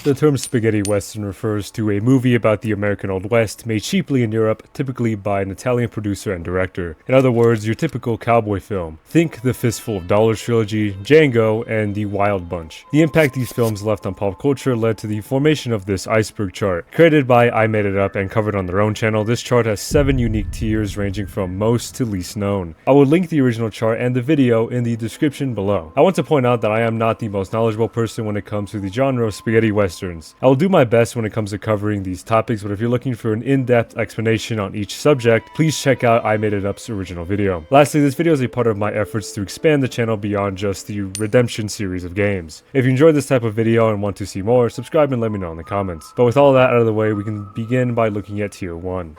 The term spaghetti western refers to a movie about the American Old West made cheaply in Europe, typically by an Italian producer and director. In other words, your typical cowboy film. Think the Fistful of Dollars trilogy, Django, and The Wild Bunch. The impact these films left on pop culture led to the formation of this Iceberg chart. Created by I Made It Up and covered on their own channel, this chart has 7 unique tiers ranging from most to least known. I will link the original chart and the video in the description below. I want to point out that I am not the most knowledgeable person when it comes to the genre of spaghetti westerns. I will do my best when it comes to covering these topics, but if you're looking for an in-depth explanation on each subject, please check out I Made It Up's original video. Lastly, this video is a part of my efforts to expand the channel beyond just the Redemption series of games. If you enjoyed this type of video and want to see more, subscribe and let me know in the comments. But with all that out of the way, we can begin by looking at Tier 1.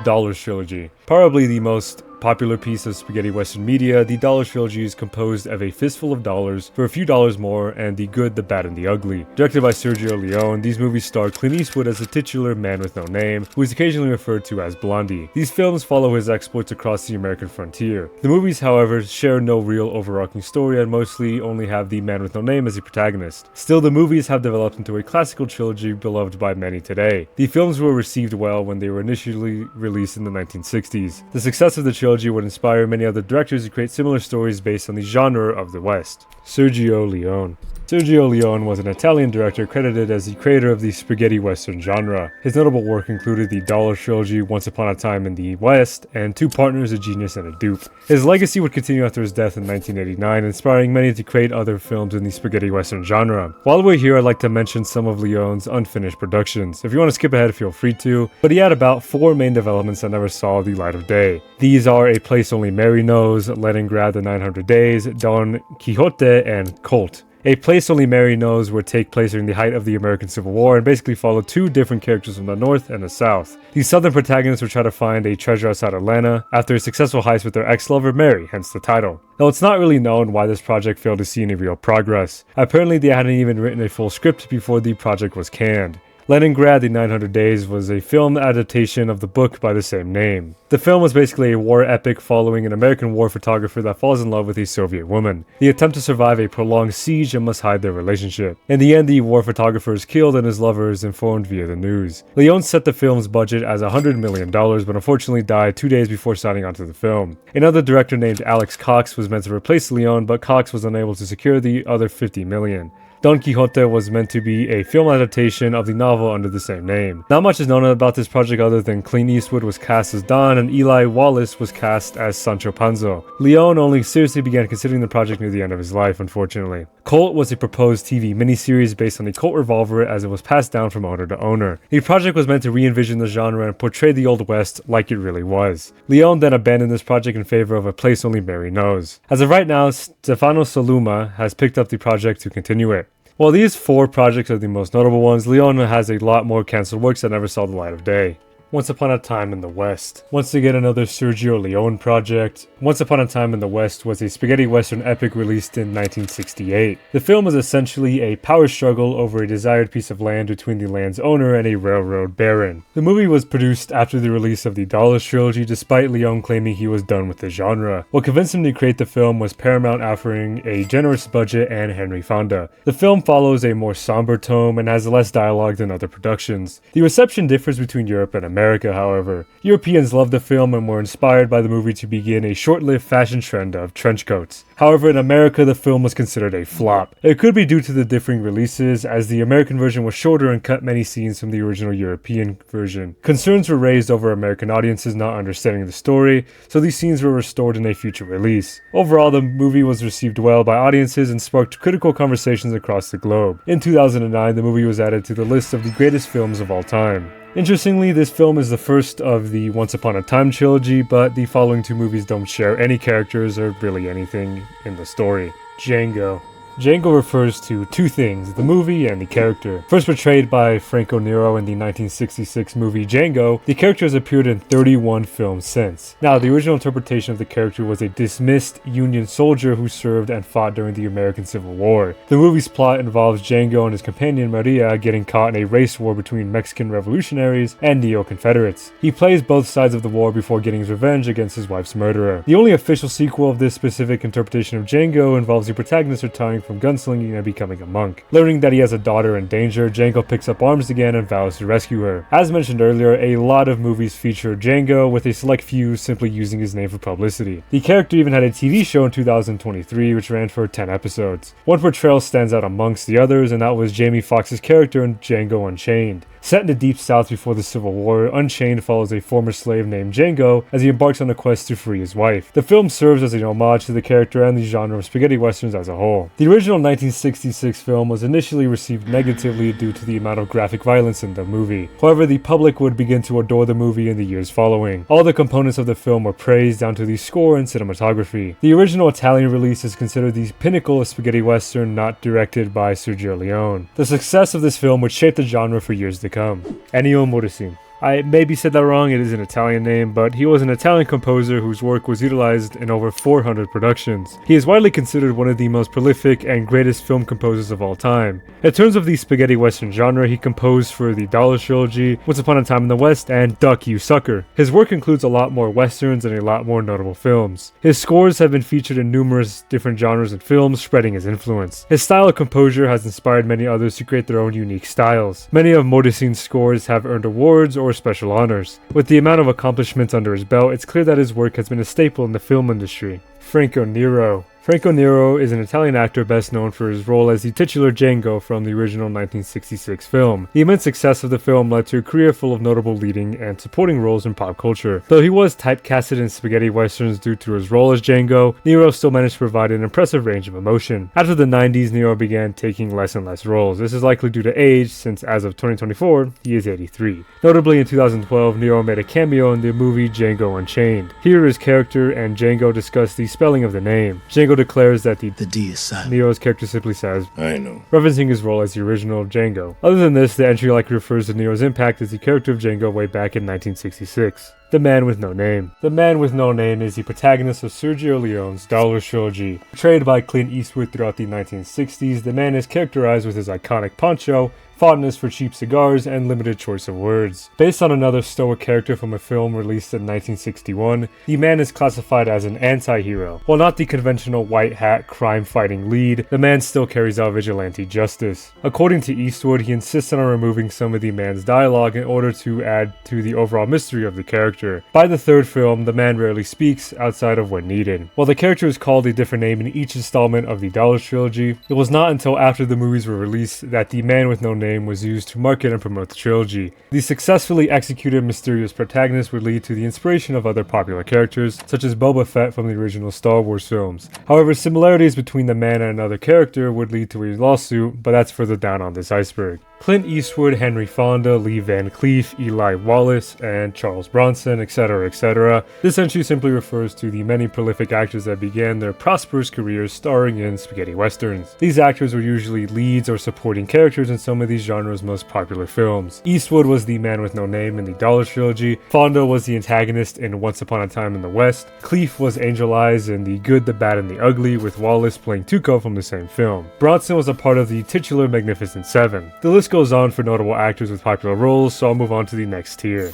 Dollars Trilogy. Probably the most popular piece of spaghetti western media, the Dollars Trilogy is composed of A Fistful of Dollars, For a Few Dollars More, and The Good, the Bad, and the Ugly. Directed by Sergio Leone, these movies star Clint Eastwood as the titular man with no name, who is occasionally referred to as Blondie. These films follow his exploits across the American frontier. The movies, however, share no real overarching story and mostly only have the man with no name as the protagonist. Still, the movies have developed into a classical trilogy beloved by many today. The films were received well when they were initially released in the 1960s. The success of the trilogy would inspire many other directors to create similar stories based on the genre of the West. Sergio Leone. Sergio Leone was an Italian director credited as the creator of the spaghetti western genre. His notable work included the Dollars Trilogy, Once Upon a Time in the West, and Two Partners, a Genius, and a Dupe. His legacy would continue after his death in 1989, inspiring many to create other films in the spaghetti western genre. While we're here, I'd like to mention some of Leone's unfinished productions. If you want to skip ahead, feel free to, but he had about 4 main developments that never saw the light of day. These are A Place Only Mary Knows, Leningrad, The 900 Days, Don Quixote, and Colt. A Place Only Mary Knows would take place during the height of the American Civil War and basically follow 2 different characters from the North and the South. The Southern protagonists would try to find a treasure outside Atlanta after a successful heist with their ex-lover Mary, hence the title. Though it's not really known why this project failed to see any real progress. Apparently they hadn't even written a full script before the project was canned. Leningrad, The 900 Days was a film adaptation of the book by the same name. The film was basically a war epic following an American war photographer that falls in love with a Soviet woman. They attempt to survive a prolonged siege and must hide their relationship. In the end, the war photographer is killed and his lover is informed via the news. Leone set the film's budget as $100 million, but unfortunately died 2 days before signing onto the film. Another director named Alex Cox was meant to replace Leone, but Cox was unable to secure the other $50 million. Don Quixote was meant to be a film adaptation of the novel under the same name. Not much is known about this project other than Clint Eastwood was cast as Don and Eli Wallace was cast as Sancho Panza. Leone only seriously began considering the project near the end of his life, unfortunately. Colt was a proposed TV miniseries based on the Colt revolver as it was passed down from owner to owner. The project was meant to re-envision the genre and portray the Old West like it really was. Leone then abandoned this project in favor of A Place Only Mary Knows. As of right now, Stefano Sollima has picked up the project to continue it. While these 4 projects are the most notable ones, Leone has a lot more cancelled works that never saw the light of day. Once Upon a Time in the West. Once again, another Sergio Leone project. Once Upon a Time in the West was a spaghetti western epic released in 1968. The film was essentially a power struggle over a desired piece of land between the land's owner and a railroad baron. The movie was produced after the release of the Dollars Trilogy, despite Leone claiming he was done with the genre. What convinced him to create the film was Paramount offering a generous budget and Henry Fonda. The film follows a more somber tone and has less dialogue than other productions. The reception differs between Europe and America, however. Europeans loved the film and were inspired by the movie to begin a short-lived fashion trend of trench coats. However, in America, the film was considered a flop. It could be due to the differing releases, as the American version was shorter and cut many scenes from the original European version. Concerns were raised over American audiences not understanding the story, so these scenes were restored in a future release. Overall, the movie was received well by audiences and sparked critical conversations across the globe. In 2009, the movie was added to the list of the greatest films of all time. Interestingly, this film is the first of the Once Upon a Time trilogy, but the following 2 movies don't share any characters or really anything in the story. Django. Django refers to 2 things, the movie and the character. First portrayed by Franco Nero in the 1966 movie Django, the character has appeared in 31 films since. Now, the original interpretation of the character was a dismissed Union soldier who served and fought during the American Civil War. The movie's plot involves Django and his companion Maria getting caught in a race war between Mexican revolutionaries and neo-Confederates. He plays both sides of the war before getting his revenge against his wife's murderer. The only official sequel of this specific interpretation of Django involves the protagonist retiring from gunslinging and becoming a monk. Learning that he has a daughter in danger, Django picks up arms again and vows to rescue her. As mentioned earlier, a lot of movies feature Django, with a select few simply using his name for publicity. The character even had a TV show in 2023 which ran for 10 episodes. One portrayal stands out amongst the others, and that was Jamie Foxx's character in Django Unchained. Set in the Deep South before the Civil War, Unchained follows a former slave named Django as he embarks on a quest to free his wife. The film serves as an homage to the character and the genre of spaghetti westerns as a whole. The original 1966 film was initially received negatively due to the amount of graphic violence in the movie. However, the public would begin to adore the movie in the years following. All the components of the film were praised, down to the score and cinematography. The original Italian release is considered the pinnacle of spaghetti western not directed by Sergio Leone. The success of this film would shape the genre for years to come. Ennio Morricone. I maybe said that wrong, it is an Italian name, but he was an Italian composer whose work was utilized in over 400 productions. He is widely considered one of the most prolific and greatest film composers of all time. In terms of the spaghetti western genre, he composed for the Dollar Trilogy, Once Upon a Time in the West, and Duck, You Sucker. His work includes a lot more westerns and a lot more notable films. His scores have been featured in numerous different genres and films, spreading his influence. His style of composure has inspired many others to create their own unique styles. Many of Morricone's scores have earned awards or special honors. With the amount of accomplishments under his belt, it's clear that his work has been a staple in the film industry. Franco Nero. Franco Nero is an Italian actor best known for his role as the titular Django from the original 1966 film. The immense success of the film led to a career full of notable leading and supporting roles in pop culture. Though he was typecasted in spaghetti westerns due to his role as Django, Nero still managed to provide an impressive range of emotion. After the 90s, Nero began taking less and less roles. This is likely due to age, since as of 2024, he is 83. Notably, in 2012, Nero made a cameo in the movie Django Unchained. Here, his character and Django discuss the spelling of the name. Django declares that the D is silent. Nero's character simply says, "I know," referencing his role as the original Django. Other than this, the entry likely refers to Nero's impact as the character of Django way back in 1966. The Man with No Name. The Man with No Name is the protagonist of Sergio Leone's Dollar Trilogy. Portrayed by Clint Eastwood throughout the 1960s, the man is characterized with his iconic poncho, fondness for cheap cigars, and limited choice of words. Based on another stoic character from a film released in 1961, the man is classified as an anti-hero. While not the conventional white hat crime-fighting lead, the man still carries out vigilante justice. According to Eastwood, he insisted on removing some of the man's dialogue in order to add to the overall mystery of the character. By the third film, the man rarely speaks outside of when needed. While the character is called a different name in each installment of the Dollar Trilogy, it was not until after the movies were released that the Man with No Name was used to market and promote the trilogy. The successfully executed mysterious protagonist would lead to the inspiration of other popular characters, such as Boba Fett from the original Star Wars films. However, similarities between the man and another character would lead to a lawsuit, but that's further down on this iceberg. Clint Eastwood, Henry Fonda, Lee Van Cleef, Eli Wallace, and Charles Bronson, etc., etc. This entry simply refers to the many prolific actors that began their prosperous careers starring in spaghetti westerns. These actors were usually leads or supporting characters in some of these genres' most popular films. Eastwood was the Man with No Name in the Dollar Trilogy, Fonda was the antagonist in Once Upon a Time in the West, Cleef was Angel Eyes in The Good, the Bad, and the Ugly, with Wallace playing Tuco from the same film. Bronson was a part of the titular Magnificent Seven. The list goes on for notable actors with popular roles, so I'll move on to the next tier.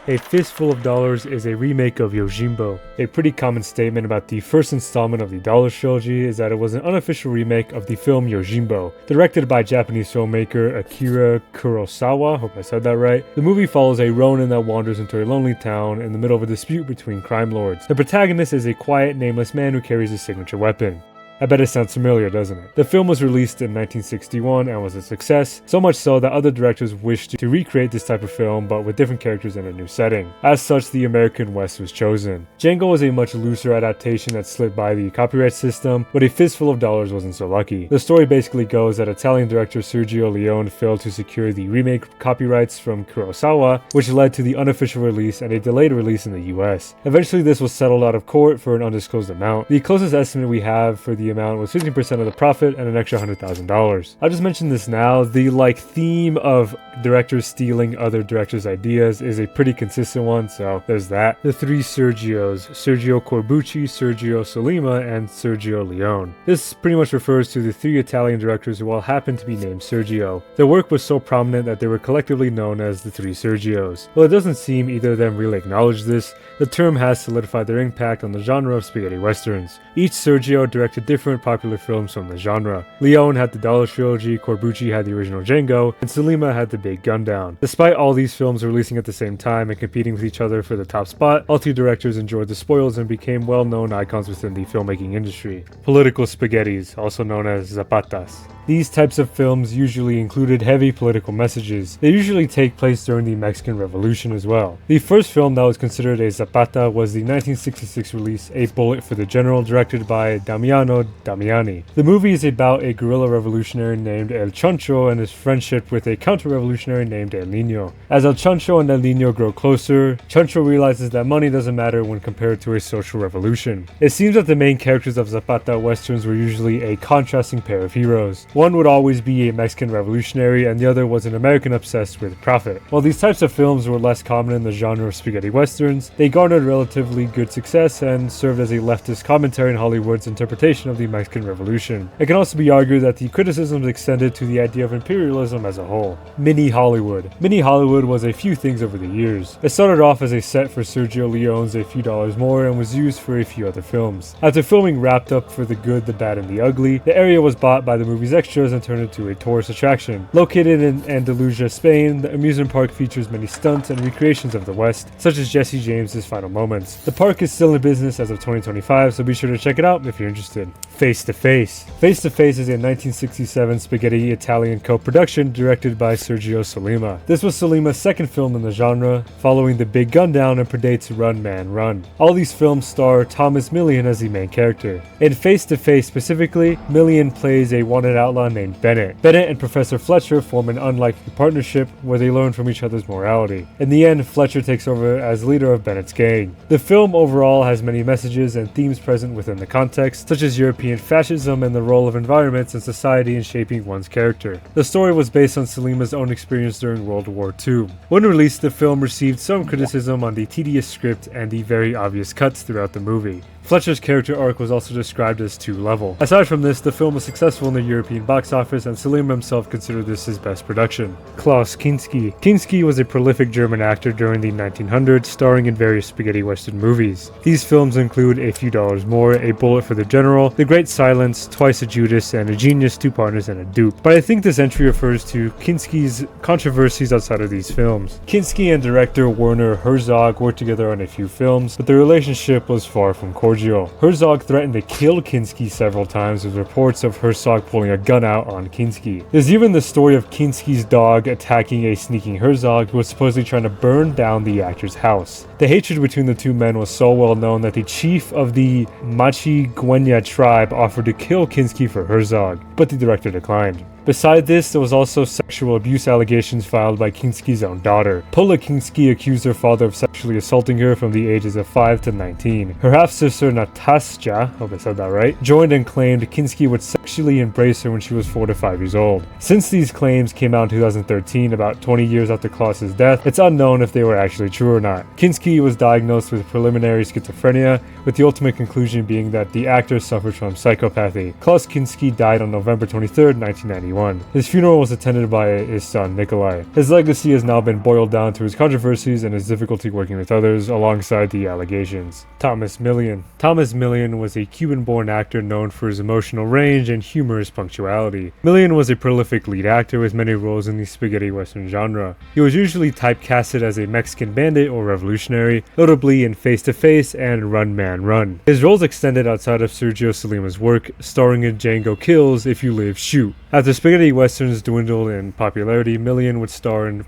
A Fistful of Dollars is a remake of Yojimbo. A pretty common statement about the first installment of the Dollar Trilogy is that it was an unofficial remake of the film Yojimbo. Directed by Japanese filmmaker Akira Kurosawa, hope I said that right, the movie follows a Ronin that wanders into a lonely town in the middle of a dispute between crime lords. The protagonist is a quiet, nameless man who carries a signature weapon. I bet it sounds familiar, doesn't it? The film was released in 1961 and was a success, so much so that other directors wished to recreate this type of film but with different characters in a new setting. As such, the American West was chosen. Django was a much looser adaptation that slid by the copyright system, but A Fistful of Dollars wasn't so lucky. The story basically goes that Italian director Sergio Leone failed to secure the remake copyrights from Kurosawa, which led to the unofficial release and a delayed release in the US. Eventually, this was settled out of court for an undisclosed amount. The closest estimate we have for the the amount was 15% of the profit and an extra $100,000. I'll just mention this now. The theme of directors stealing other directors' ideas is a pretty consistent one, so there's that. The three Sergios, Sergio Corbucci, Sergio Sollima, and Sergio Leone. This pretty much refers to the three Italian directors who all happen to be named Sergio. Their work was so prominent that they were collectively known as the three Sergios. While it doesn't seem either of them really acknowledge this, the term has solidified their impact on the genre of spaghetti westerns. Each Sergio directed different popular films from the genre. Leone had the Dollar Trilogy, Corbucci had the original Django, and Sollima had the Big Gun Down. Despite all these films releasing at the same time and competing with each other for the top spot, all three directors enjoyed the spoils and became well-known icons within the filmmaking industry. Political spaghettis, also known as zapatas. These types of films usually included heavy political messages. They usually take place during the Mexican Revolution as well. The first film that was considered a zapata was the 1966 release A Bullet for the General, directed by Damiano Damiani. The movie is about a guerrilla revolutionary named El Chancho and his friendship with a counter-revolutionary named El Niño. As El Chancho and El Niño grow closer, Chancho realizes that money doesn't matter when compared to a social revolution. It seems that the main characters of zapata westerns were usually a contrasting pair of heroes. One would always be a Mexican revolutionary and the other was an American obsessed with profit. While these types of films were less common in the genre of spaghetti westerns, they garnered relatively good success and served as a leftist commentary in Hollywood's interpretation of the Mexican Revolution. It can also be argued that the criticisms extended to the idea of imperialism as a whole. Mini Hollywood. Mini Hollywood was a few things over the years. It started off as a set for Sergio Leone's A Few Dollars More and was used for a few other films. After filming wrapped up for The Good, the Bad, and the Ugly, the area was bought by the movie's extras and turned into a tourist attraction. Located in Andalusia, Spain, the amusement park features many stunts and recreations of the West, such as Jesse James's final moments. The park is still in business as of 2025, so be sure to check it out if you're interested. Face to Face. Face to Face is a 1967 spaghetti Italian co-production directed by Sergio Sollima. This was Sollima's second film in the genre, following The Big Gun Down, and predates Run Man Run. All these films star Thomas Millian as the main character. In Face to Face specifically, Millian plays a wanted outlaw named Bennett. Bennett and Professor Fletcher form an unlikely partnership where they learn from each other's morality. In the end, Fletcher takes over as leader of Bennett's gang. The film overall has many messages and themes present within the context, such as European fascism and the role of environments and society in shaping one's character. The story was based on Sollima's own experience during World War II. When released, the film received some criticism on the tedious script and the very obvious cuts throughout the movie. Fletcher's character arc was also described as too level. Aside from this, the film was successful in the European box office, and Sollima himself considered this his best production. Klaus Kinski. Kinski was a prolific German actor during the 1900s, starring in various spaghetti western movies. These films include A Few Dollars More, A Bullet for the General, The Great Silence, Twice a Judas, and A Genius, Two Partners, and a Dupe. But I think this entry refers to Kinski's controversies outside of these films. Kinski and director Werner Herzog worked together on a few films, but their relationship was far from cordial. Herzog threatened to kill Kinski several times, with reports of Herzog pulling a gun out on Kinski. There's even the story of Kinski's dog attacking a sneaking Herzog who was supposedly trying to burn down the actor's house. The hatred between the two men was so well known that the chief of the Machigueña tribe offered to kill Kinski for Herzog, but the director declined. Beside this, there was also sexual abuse allegations filed by Kinski's own daughter. Paula Kinski accused her father of sexually assaulting her from the ages of 5 to 19. Her half-sister Natasja, hope I said that right, joined and claimed Kinski would sexually embrace her when she was 4 to 5 years old. Since these claims came out in 2013, about 20 years after Klaus's death, it's unknown if they were actually true or not. Kinski was diagnosed with preliminary schizophrenia, with the ultimate conclusion being that the actor suffered from psychopathy. Klaus Kinski died on November 23, 1991. His funeral was attended by his son, Nikolai. His legacy has now been boiled down to his controversies and his difficulty working with others, alongside the allegations. Thomas Millian. Thomas Millian was a Cuban-born actor known for his emotional range and humorous punctuality. Millian was a prolific lead actor with many roles in the spaghetti western genre. He was usually typecasted as a Mexican bandit or revolutionary, notably in Face to Face and Run Man Run. His roles extended outside of Sergio Sollima's work, starring in Django Kills, If You Live, Shoot. After spaghetti westerns dwindled in popularity, Millian would star in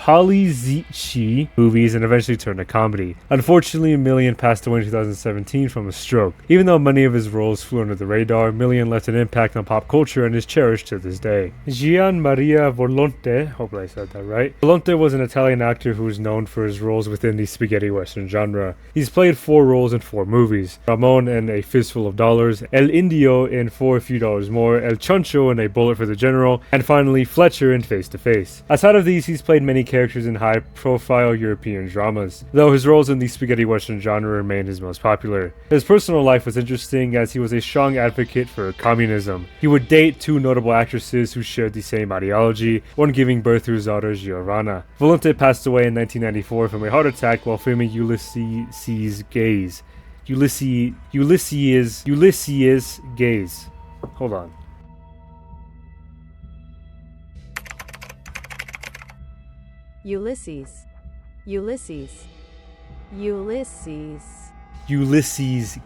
Polizici movies and eventually turned to comedy. Unfortunately, Millian passed away in 2017 from a stroke. Even though many of his roles flew under the radar, Millian left an impact on pop culture and is cherished to this day. Gian Maria Volonte, hopefully I said that right. Volonte was an Italian actor who is known for his roles within the spaghetti western genre. He's played 4 roles in 4 movies: Ramon in A Fistful of Dollars, El Indio in For a Few Dollars More, El Chancho in A Bullet for the General, and finally Fletcher in Face to Face. Outside of these, he's played many characters in high-profile European dramas, though his roles in the spaghetti western genre remain his most popular. His personal life was interesting as he was a strong advocate for communism. He would date 2 notable actresses who shared the same ideology, one giving birth to his daughter Giovanna. Volonte passed away in 1994 from a heart attack while filming Ulysses Gaze. Ulysses Gaze. Hold on. Ulysses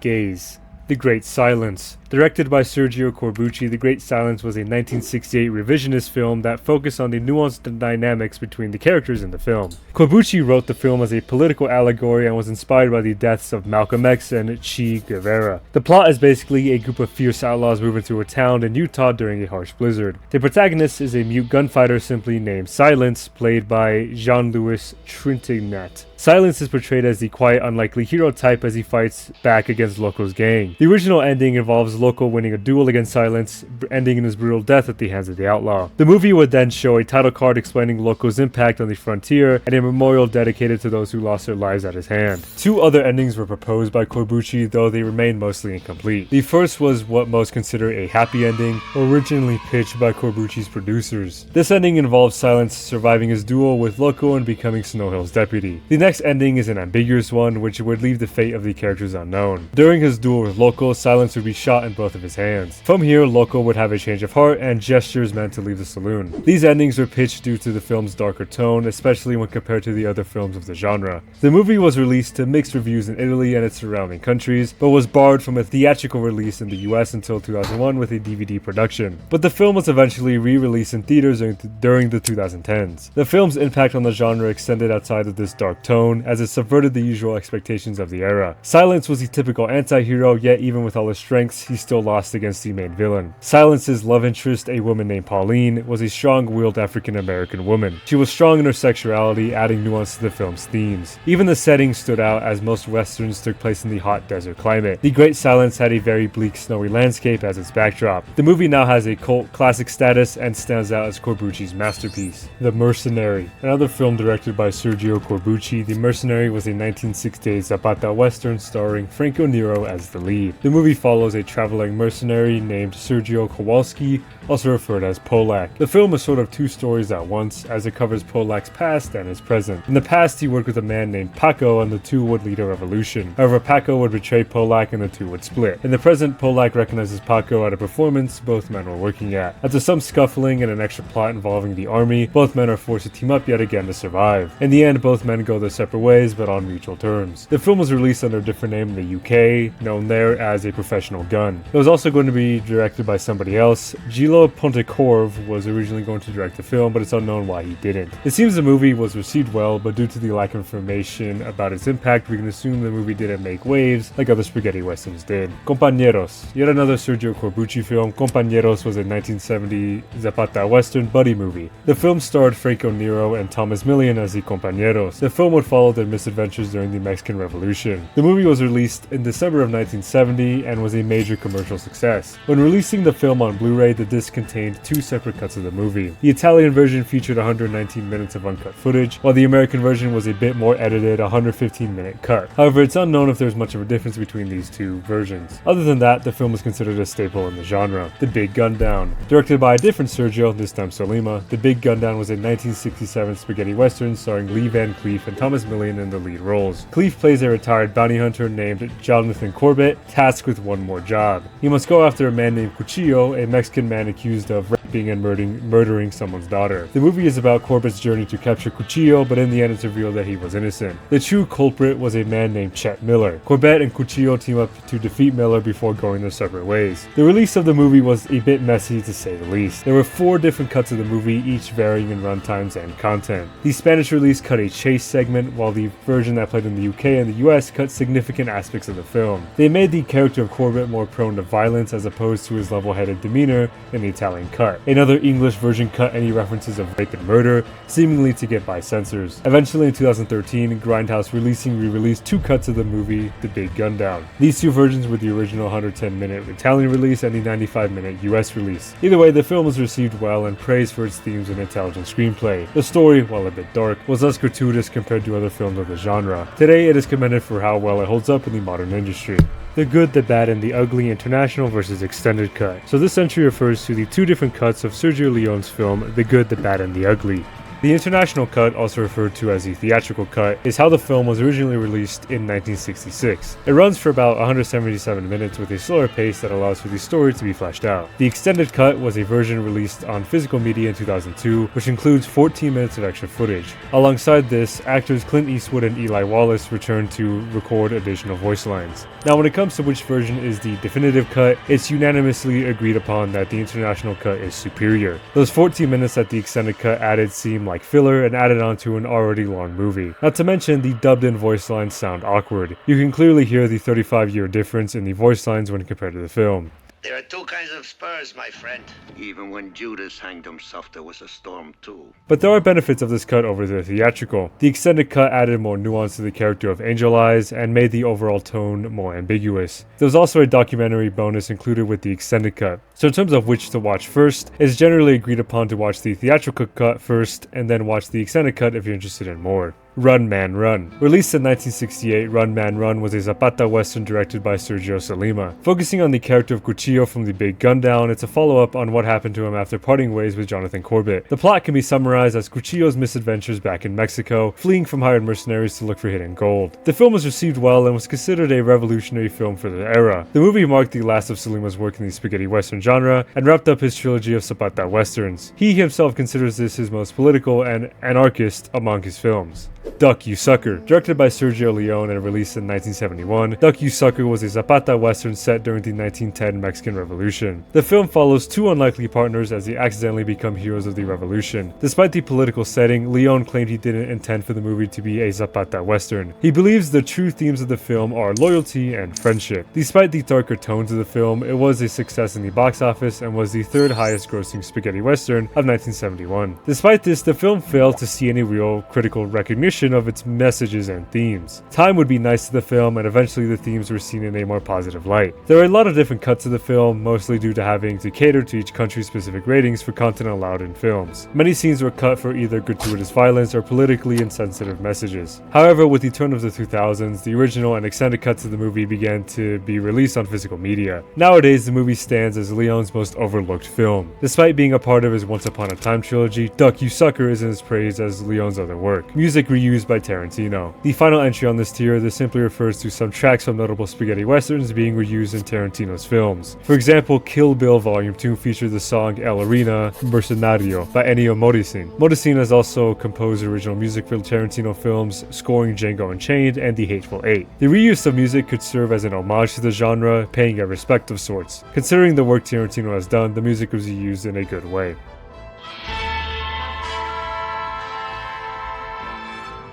Gaze. The Great Silence. Directed by Sergio Corbucci, The Great Silence was a 1968 revisionist film that focused on the nuanced dynamics between the characters in the film. Corbucci wrote the film as a political allegory and was inspired by the deaths of Malcolm X and Che Guevara. The plot is basically a group of fierce outlaws moving through a town in Utah during a harsh blizzard. The protagonist is a mute gunfighter simply named Silence, played by Jean-Louis Trintignant. Silence is portrayed as the quiet, unlikely hero type as he fights back against Loco's gang. The original ending involves Loco winning a duel against Silence, ending in his brutal death at the hands of the outlaw. The movie would then show a title card explaining Loco's impact on the frontier and a memorial dedicated to those who lost their lives at his hand. 2 other endings were proposed by Corbucci, though they remain mostly incomplete. The first was what most consider a happy ending, originally pitched by Corbucci's producers. This ending involves Silence surviving his duel with Loco and becoming Snow Hill's deputy. The next ending is an ambiguous one, which would leave the fate of the characters unknown. During his duel with Loco, Silence would be shot in both of his hands. From here, Loco would have a change of heart and gestures meant to leave the saloon. These endings were pitched due to the film's darker tone, especially when compared to the other films of the genre. The movie was released to mixed reviews in Italy and its surrounding countries, but was barred from a theatrical release in the US until 2001 with a DVD production. But the film was eventually re-released in theaters during the 2010s. The film's impact on the genre extended outside of this dark tone, as it subverted the usual expectations of the era. Silence was the typical anti-hero, yet even with all his strengths, he still lost against the main villain. Silence's love interest, a woman named Pauline, was a strong-willed African-American woman. She was strong in her sexuality, adding nuance to the film's themes. Even the setting stood out, as most westerns took place in the hot desert climate. The Great Silence had a very bleak, snowy landscape as its backdrop. The movie now has a cult classic status and stands out as Corbucci's masterpiece. The Mercenary. Another film directed by Sergio Corbucci, The Mercenary was a 1968 Zapata western starring Franco Nero as the lead. The movie follows a traveling mercenary named Sergio Kowalski, also referred as Polak. The film is sort of 2 stories at once, as it covers Polak's past and his present. In the past, he worked with a man named Paco, and the 2 would lead a revolution. However, Paco would betray Polak and the 2 would split. In the present, Polak recognizes Paco at a performance both men were working at. After some scuffling and an extra plot involving the army, both men are forced to team up yet again to survive. In the end, both men go their separate ways, but on mutual terms. The film was released under a different name in the UK, known there as A Professional Gun. It was also going to be directed by somebody else. Gilo Pontecorvo was originally going to direct the film, but it's unknown why he didn't. It seems the movie was received well, but due to the lack of information about its impact, we can assume the movie didn't make waves like other spaghetti westerns did. Compañeros. Yet another Sergio Corbucci film, Compañeros was a 1970 Zapata western buddy movie. The film starred Franco Nero and Thomas Millian as the Compañeros. The film would follow their misadventures during the Mexican Revolution. The movie was released in December of 1970 and was a major commercial success. When releasing the film on Blu-ray, the disc contained 2 separate cuts of the movie. The Italian version featured 119 minutes of uncut footage, while the American version was a bit more edited, 115-minute cut. However, it's unknown if there's much of a difference between these 2 versions. Other than that, the film is considered a staple in the genre. The Big Gun Down. Directed by a different Sergio, this time Solima, The Big Gun Down was a 1967 spaghetti western starring Lee Van Cleef and Thomas Millian in the lead roles. Cleef plays a retired bounty hunter named Jonathan Corbett, tasked with one more job. He must go after a man named Cuchillo, a Mexican man accused of raping and murdering someone's daughter. The movie is about Corbett's journey to capture Cuchillo, but in the end it's revealed that he was innocent. The true culprit was a man named Chet Miller. Corbett and Cuchillo team up to defeat Miller before going their separate ways. The release of the movie was a bit messy to say the least. There were 4 different cuts of the movie, each varying in runtimes and content. The Spanish release cut a chase segment, while the version that played in the UK and the US cut significant aspects of the film. They made the character of Corbett more prone to violence as opposed to his level-headed demeanor in the Italian cut. Another English version cut any references of rape and murder, seemingly to get by censors. Eventually in 2013, Grindhouse re-released 2 cuts of the movie, The Big Gun Down. These 2 versions were the original 110-minute Italian release and the 95-minute US release. Either way, the film was received well and praised for its themes and intelligent screenplay. The story, while a bit dark, was less gratuitous compared to other films of the genre. Today, it is commended for how well it holds up in the modern industry. The Good, the Bad, and the Ugly International versus Extended Cut. So this entry refers to the 2 different cuts of Sergio Leone's film, The Good, the Bad, and the Ugly. The international cut, also referred to as the theatrical cut, is how the film was originally released in 1966. It runs for about 177 minutes with a slower pace that allows for the story to be fleshed out. The extended cut was a version released on physical media in 2002, which includes 14 minutes of extra footage. Alongside this, actors Clint Eastwood and Eli Wallace returned to record additional voice lines. Now when it comes to which version is the definitive cut, it's unanimously agreed upon that the international cut is superior. Those 14 minutes that the extended cut added seem like filler and added on to an already long movie. Not to mention, the dubbed-in voice lines sound awkward. You can clearly hear the 35-year difference in the voice lines when compared to the film. There are 2 kinds of spurs, my friend. Even when Judas hanged himself, there was a storm too. But there are benefits of this cut over the theatrical. The extended cut added more nuance to the character of Angel Eyes and made the overall tone more ambiguous. There was also a documentary bonus included with the extended cut. So in terms of which to watch first, it's generally agreed upon to watch the theatrical cut first and then watch the extended cut if you're interested in more. Run Man Run. Released in 1968, Run Man Run was a Zapata western directed by Sergio Solima. Focusing on the character of Cuchillo from The Big Gun Down, it's a follow-up on what happened to him after parting ways with Jonathan Corbett. The plot can be summarized as Cuchillo's misadventures back in Mexico, fleeing from hired mercenaries to look for hidden gold. The film was received well and was considered a revolutionary film for the era. The movie marked the last of Solima's work in the spaghetti western genre and wrapped up his trilogy of Zapata westerns. He himself considers this his most political and anarchist among his films. Duck You Sucker. Directed by Sergio Leone and released in 1971, Duck You Sucker was a Zapata western set during the 1910 Mexican Revolution. The film follows 2 unlikely partners as they accidentally become heroes of the revolution. Despite the political setting, Leone claimed he didn't intend for the movie to be a Zapata western. He believes the true themes of the film are loyalty and friendship. Despite the darker tones of the film, it was a success in the box office and was the 3rd highest grossing spaghetti western of 1971. Despite this, the film failed to see any real critical recognition of its messages and themes. Time would be nice to the film, and eventually the themes were seen in a more positive light. There are a lot of different cuts of the film, mostly due to having to cater to each country's specific ratings for content allowed in films. Many scenes were cut for either gratuitous violence or politically insensitive messages. However, with the turn of the 2000s, the original and extended cuts of the movie began to be released on physical media. Nowadays, the movie stands as Leone's most overlooked film. Despite being a part of his Once Upon a Time trilogy, Duck You Sucker isn't as praised as Leone's other work. Music reused by Tarantino. The final entry on this tier, this simply refers to some tracks from notable spaghetti westerns being reused in Tarantino's films. For example, Kill Bill Volume 2 featured the song El Arena Mercenario by Ennio Morricone. Morricone has also composed original music for Tarantino films, scoring Django Unchained and The Hateful Eight. The reuse of music could serve as an homage to the genre, paying a respect of sorts. Considering the work Tarantino has done, the music was used in a good way.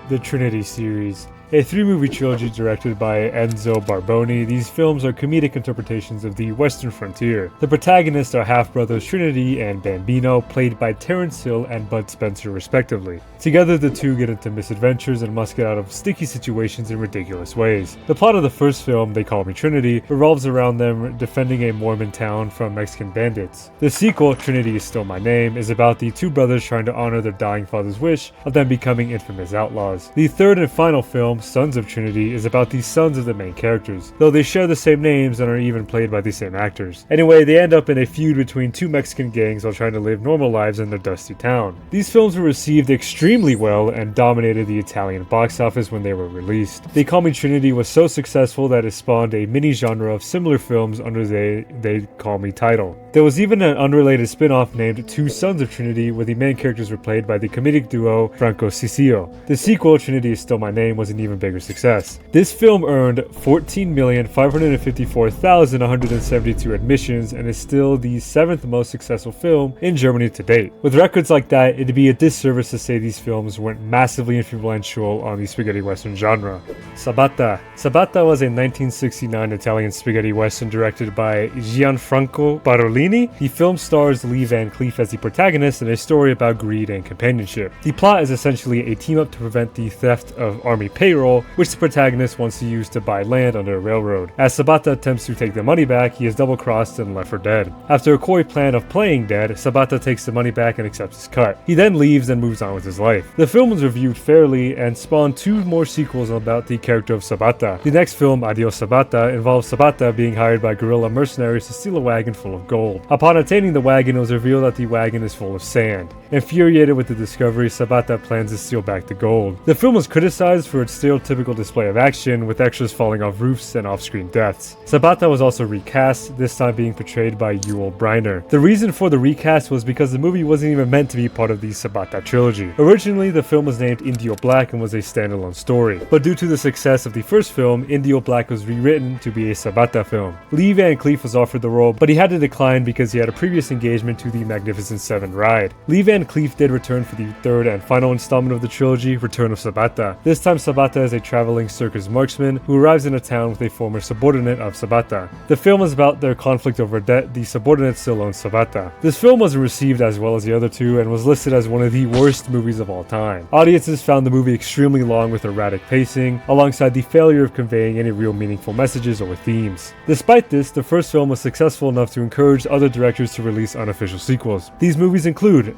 The Trinity series. A 3-movie trilogy directed by Enzo Barboni, these films are comedic interpretations of the Western frontier. The protagonists are half-brothers Trinity and Bambino, played by Terence Hill and Bud Spencer respectively. Together, the two get into misadventures and must get out of sticky situations in ridiculous ways. The plot of the first film, They Call Me Trinity, revolves around them defending a Mormon town from Mexican bandits. The sequel, Trinity Is Still My Name, is about the 2 brothers trying to honor their dying father's wish of them becoming infamous outlaws. The third and final film, Sons of Trinity, is about the sons of the main characters, though they share the same names and are even played by the same actors. Anyway, they end up in a feud between 2 Mexican gangs while trying to live normal lives in their dusty town. These films were received extremely well and dominated the Italian box office when they were released. They Call Me Trinity was so successful that it spawned a mini genre of similar films under the They Call Me title. There was even an unrelated spin-off named Two Sons of Trinity, where the main characters were played by the comedic duo Franco Ciccio. The sequel, Trinity Is Still My Name, was an even bigger success. This film earned 14,554,172 admissions and is still the 7th most successful film in Germany to date. With records like that, it'd be a disservice to say these films weren't massively influential on the spaghetti western genre. Sabata. Sabata was a 1969 Italian spaghetti western directed by Gianfranco Barolini. The film stars Lee Van Cleef as the protagonist in a story about greed and companionship. The plot is essentially a team-up to prevent the theft of army payroll, which the protagonist wants to use to buy land under a railroad. As Sabata attempts to take the money back, he is double-crossed and left for dead. After a coy plan of playing dead, Sabata takes the money back and accepts his cut. He then leaves and moves on with his life. The film was reviewed fairly and spawned 2 more sequels about the character of Sabata. The next film, Adios Sabata, involves Sabata being hired by guerrilla mercenaries to steal a wagon full of gold. Upon attaining the wagon, it was revealed that the wagon is full of sand. Infuriated with the discovery, Sabata plans to steal back the gold. The film was criticized for its stereotypical display of action, with extras falling off roofs and off-screen deaths. Sabata was also recast, this time being portrayed by Yul Brynner. The reason for the recast was because the movie wasn't even meant to be part of the Sabata trilogy. Originally, the film was named Indio Black and was a standalone story, but due to the success of the first film, Indio Black was rewritten to be a Sabata film. Lee Van Cleef was offered the role, but he had to decline because he had a previous engagement to the Magnificent Seven ride. Lee Van Cleef did return for the 3rd and final installment of the trilogy, Return of Sabata. This time Sabata is a traveling circus marksman who arrives in a town with a former subordinate of Sabata. The film is about their conflict over debt. The subordinate still owns Sabata. This film wasn't received as well as the other 2 and was listed as one of the worst movies of all time. Audiences found the movie extremely long with erratic pacing, alongside the failure of conveying any real meaningful messages or themes. Despite this, the first film was successful enough to encourage other directors to release unofficial sequels. These movies include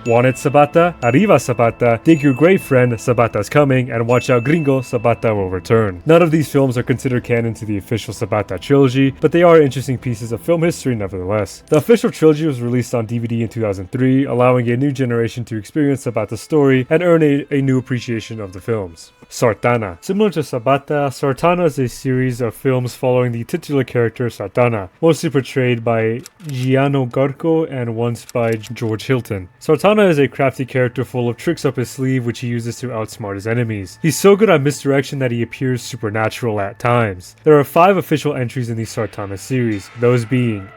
Wanted Sabata, Arriva Sabata, Dig Your Grave Friend, Sabata's Coming, and Watch Out Gringo, Sabata Will Return. None of these films are considered canon to the official Sabata trilogy, but they are interesting pieces of film history nevertheless. The official trilogy was released on DVD in 2003, allowing a new generation to experience Sabata's story and earn a new appreciation of the films. Sartana. Similar to Sabata, Sartana is a series of films following the titular character Sartana, mostly portrayed by Gianno Garco and once by George Hilton. Sartana is a crafty character full of tricks up his sleeve which he uses to outsmart his enemies. He's so good at misdirection that he appears supernatural at times. There are 5 official entries in the Sartana series, those being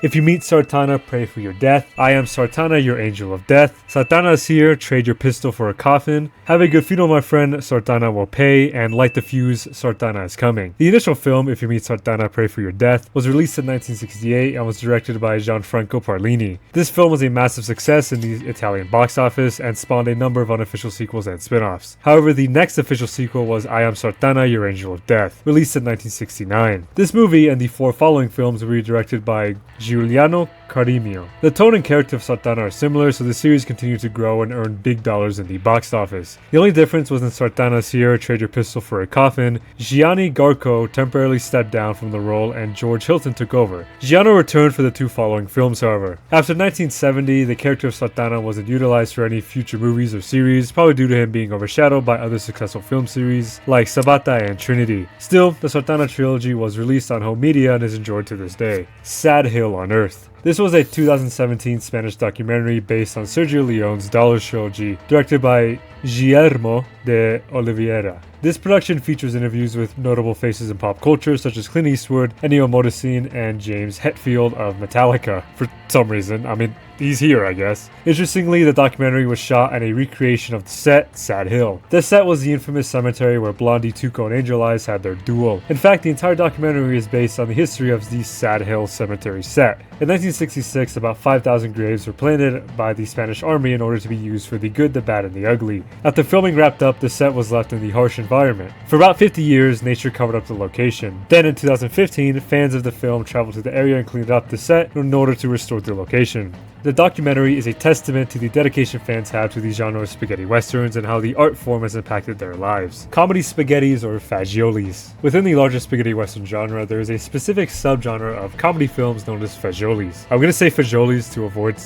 If you meet Sartana, pray for your death. I am Sartana, your angel of death. Sartana is here, trade your pistol for a coffin. Have a good funeral, my friend, Sartana will pay. And light the fuse, Sartana is coming. The initial film, If You Meet Sartana, Pray for Your Death, was released in 1968 and was directed by Gianfranco Parlini. This film was a massive success in the Italian box office and spawned a number of unofficial sequels and spin-offs. However, the next official sequel was I Am Sartana, Your Angel of Death, released in 1969. This movie and the 4 following films were directed by Giuliano Carimio. The tone and character of Sartana are similar, so the series continued to grow and earn big dollars in the box office. The only difference was in Sartana's Here, Trade Your Pistol for a Coffin, Gianni Garco temporarily stepped down from the role and George Hilton took over. Gianno returned for the 2 following films, however. After 1970, the character of Sartana wasn't utilized for any future movies or series, probably due to him being overshadowed by other successful film series like Sabata and Trinity. Still, the Sartana trilogy was released on home media and is enjoyed to this day. Sad Hill on Earth. This was a 2017 Spanish documentary based on Sergio Leone's Dollars trilogy, directed by Guillermo de Oliveira. This production features interviews with notable faces in pop culture such as Clint Eastwood, Ennio Morricone, and James Hetfield of Metallica. For some reason, I mean, he's here, I guess. Interestingly, the documentary was shot at a recreation of the set, Sad Hill. This set was the infamous cemetery where Blondie, Tuco, and Angel Eyes had their duel. In fact, the entire documentary is based on the history of the Sad Hill cemetery set. In 1966, about 5,000 graves were planted by the Spanish army in order to be used for the good, the bad, and the ugly. After filming wrapped up, the set was left in the harsh environment. For about 50 years, nature covered up the location. Then in 2015, fans of the film traveled to the area and cleaned up the set in order to restore the location. The documentary is a testament to the dedication fans have to the genre of spaghetti westerns and how the art form has impacted their lives. Comedy spaghettis or fagiolis. Within the larger spaghetti western genre, there is a specific subgenre of comedy films known as fagiolis. I'm going to say fagiolis to avoid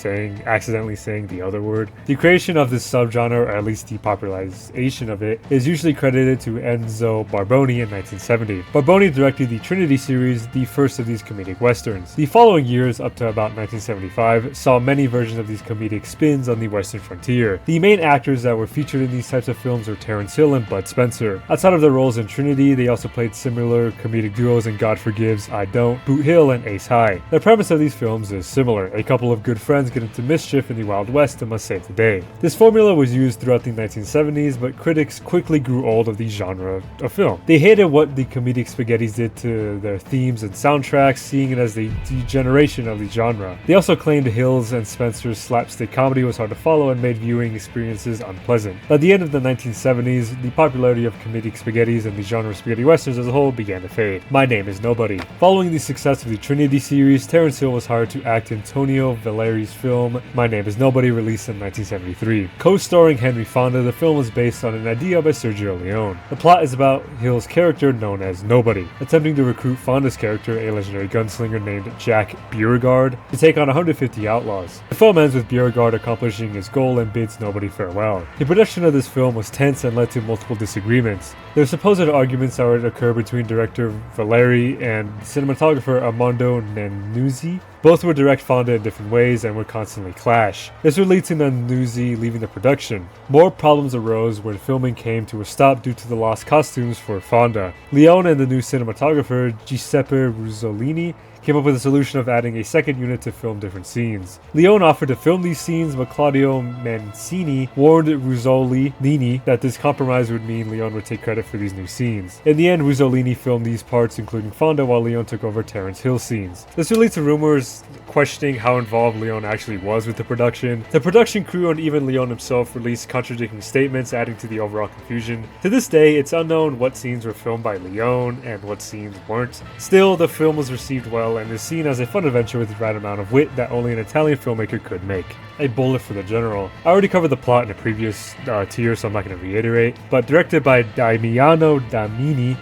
accidentally saying the other word. The creation of this subgenre, or at least the popularization of it, is usually credited to Enzo Barboni in 1970. Barboni directed the Trinity series, the first of these comedic westerns. The following years, up to about 1975, saw many versions of these comedic spins on the western frontier. The main actors that were featured in these types of films were Terence Hill and Bud Spencer. Outside of their roles in Trinity, they also played similar comedic duos in God Forgives, I Don't, Boot Hill, and Ace High. The premise of these films is similar. A couple of good friends get into mischief in the Wild West and must save the day. This formula was used throughout the 1970s, but critics quickly grew old of the genre of film. They hated what the comedic spaghettis did to their themes and soundtracks, seeing it as the degeneration of the genre. They also claimed Hill's and Spencer's slapstick comedy was hard to follow and made viewing experiences unpleasant. By the end of the 1970s, the popularity of comedic spaghettis and the genre of spaghetti westerns as a whole began to fade. My Name is Nobody. Following the success of the Trinity series, Terence Hill was hired to act in Tonio Valeri's film My Name is Nobody, released in 1973. Co-starring Henry Fonda, the film was based on an idea by Sergio Leone. The plot is about Hill's character known as Nobody, attempting to recruit Fonda's character, a legendary gunslinger named Jack Beauregard, to take on 150 outlaws. The film ends with Beauregard accomplishing his goal and bids Nobody farewell. The production of this film was tense and led to multiple disagreements. There were supposed arguments that would occur between director Valeri and cinematographer Armando Nannuzzi. Both would direct Fonda in different ways and would constantly clash. This would lead to Nannuzzi leaving the production. More problems arose when filming came to a stop due to the lost costumes for Fonda. Leone and the new cinematographer Giuseppe Ruzzolini came up with a solution of adding a second unit to film different scenes. Leone offered to film these scenes, but Claudio Mancini warned Ruzzolini that this compromise would mean Leone would take credit for these new scenes. In the end, Ruzzolini filmed these parts, including Fonda, while Leone took over Terence Hill's scenes. This would lead to rumors questioning how involved Leone actually was with the production. The production crew and even Leone himself released contradicting statements, adding to the overall confusion. To this day, it's unknown what scenes were filmed by Leone and what scenes weren't. Still, the film was received well and is seen as a fun adventure with the right amount of wit that only an Italian filmmaker could make. A bullet for the general. I already covered the plot in a previous tier, so I'm not going to reiterate, but directed by Damiano Damiani,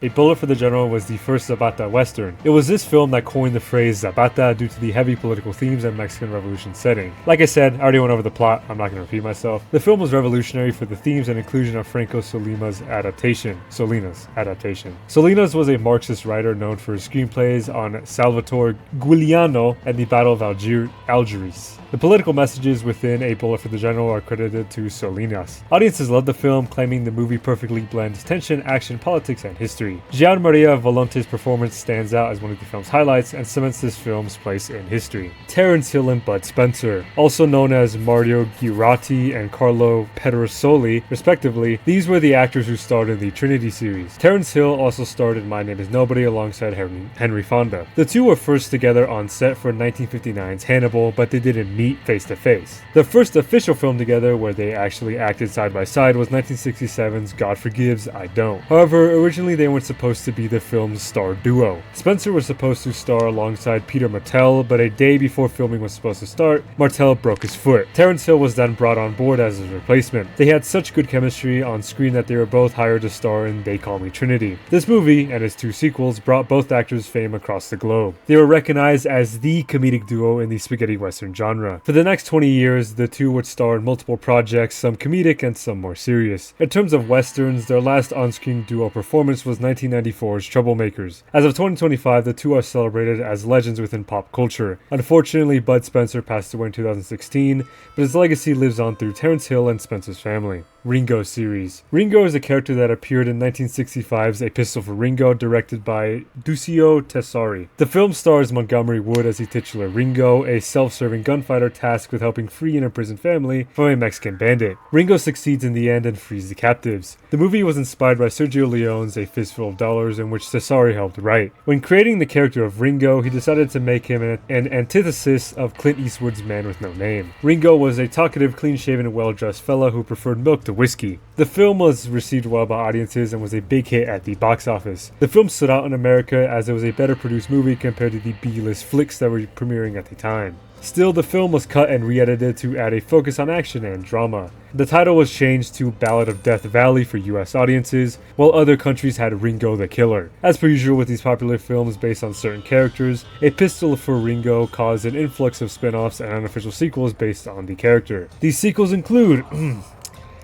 A Bullet for the General was the first Zapata Western. It was this film that coined the phrase Zapata due to the heavy political themes and Mexican Revolution setting. Like I said, I already went over the plot, I'm not going to repeat myself. The film was revolutionary for the themes and inclusion of Franco Solina's adaptation. Salinas was a Marxist writer known for his screenplays on Salvatore Giuliano and the Battle of Algiers. The political messages within A Bullet for the General are credited to Salinas. Audiences loved the film, claiming the movie perfectly blends tension, action, politics, and history. Gian Maria Volonte's performance stands out as one of the film's highlights and cements this film's place in history. Terence Hill and Bud Spencer, also known as Mario Girotti and Carlo Pedersoli, respectively, these were the actors who starred in the Trinity series. Terence Hill also starred in My Name is Nobody alongside Henry Fonda. The two were first together on set for 1959's Hannibal, but they didn't meet face to face. The first official film together where they actually acted side by side was 1967's God Forgives, I Don't. However, originally they weren't supposed to be the film's star duo. Spencer was supposed to star alongside Peter Martell, but a day before filming was supposed to start, Martell broke his foot. Terence Hill was then brought on board as his replacement. They had such good chemistry on screen that they were both hired to star in They Call Me Trinity. This movie, and its two sequels, brought both actors fame across the globe. They were recognized as the comedic duo in the spaghetti western genre. For the next 20 years, the two would star in multiple projects, some comedic and some more serious. In terms of westerns, their last on-screen duo performance was 1994's Troublemakers. As of 2025, the two are celebrated as legends within pop culture. Unfortunately, Bud Spencer passed away in 2016, but his legacy lives on through Terence Hill and Spencer's family. Ringo series. Ringo is a character that appeared in 1965's A Pistol for Ringo, directed by Duccio Tessari. The film stars Montgomery Wood as the titular Ringo, a self-serving gunfighter tasked with helping free an imprisoned family from a Mexican bandit. Ringo succeeds in the end and frees the captives. The movie was inspired by Sergio Leone's A Fistful of Dollars, in which Tessari helped write. When creating the character of Ringo, he decided to make him an antithesis of Clint Eastwood's Man with No Name. Ringo was a talkative, clean-shaven, and well-dressed fella who preferred milk to whiskey. The film was received well by audiences and was a big hit at the box office. The film stood out in America as it was a better produced movie compared to the B-list flicks that were premiering at the time. Still, the film was cut and re-edited to add a focus on action and drama. The title was changed to Ballad of Death Valley for US audiences, while other countries had Ringo the Killer. As per usual with these popular films based on certain characters, A Pistol for Ringo caused an influx of spin-offs and unofficial sequels based on the character. These sequels include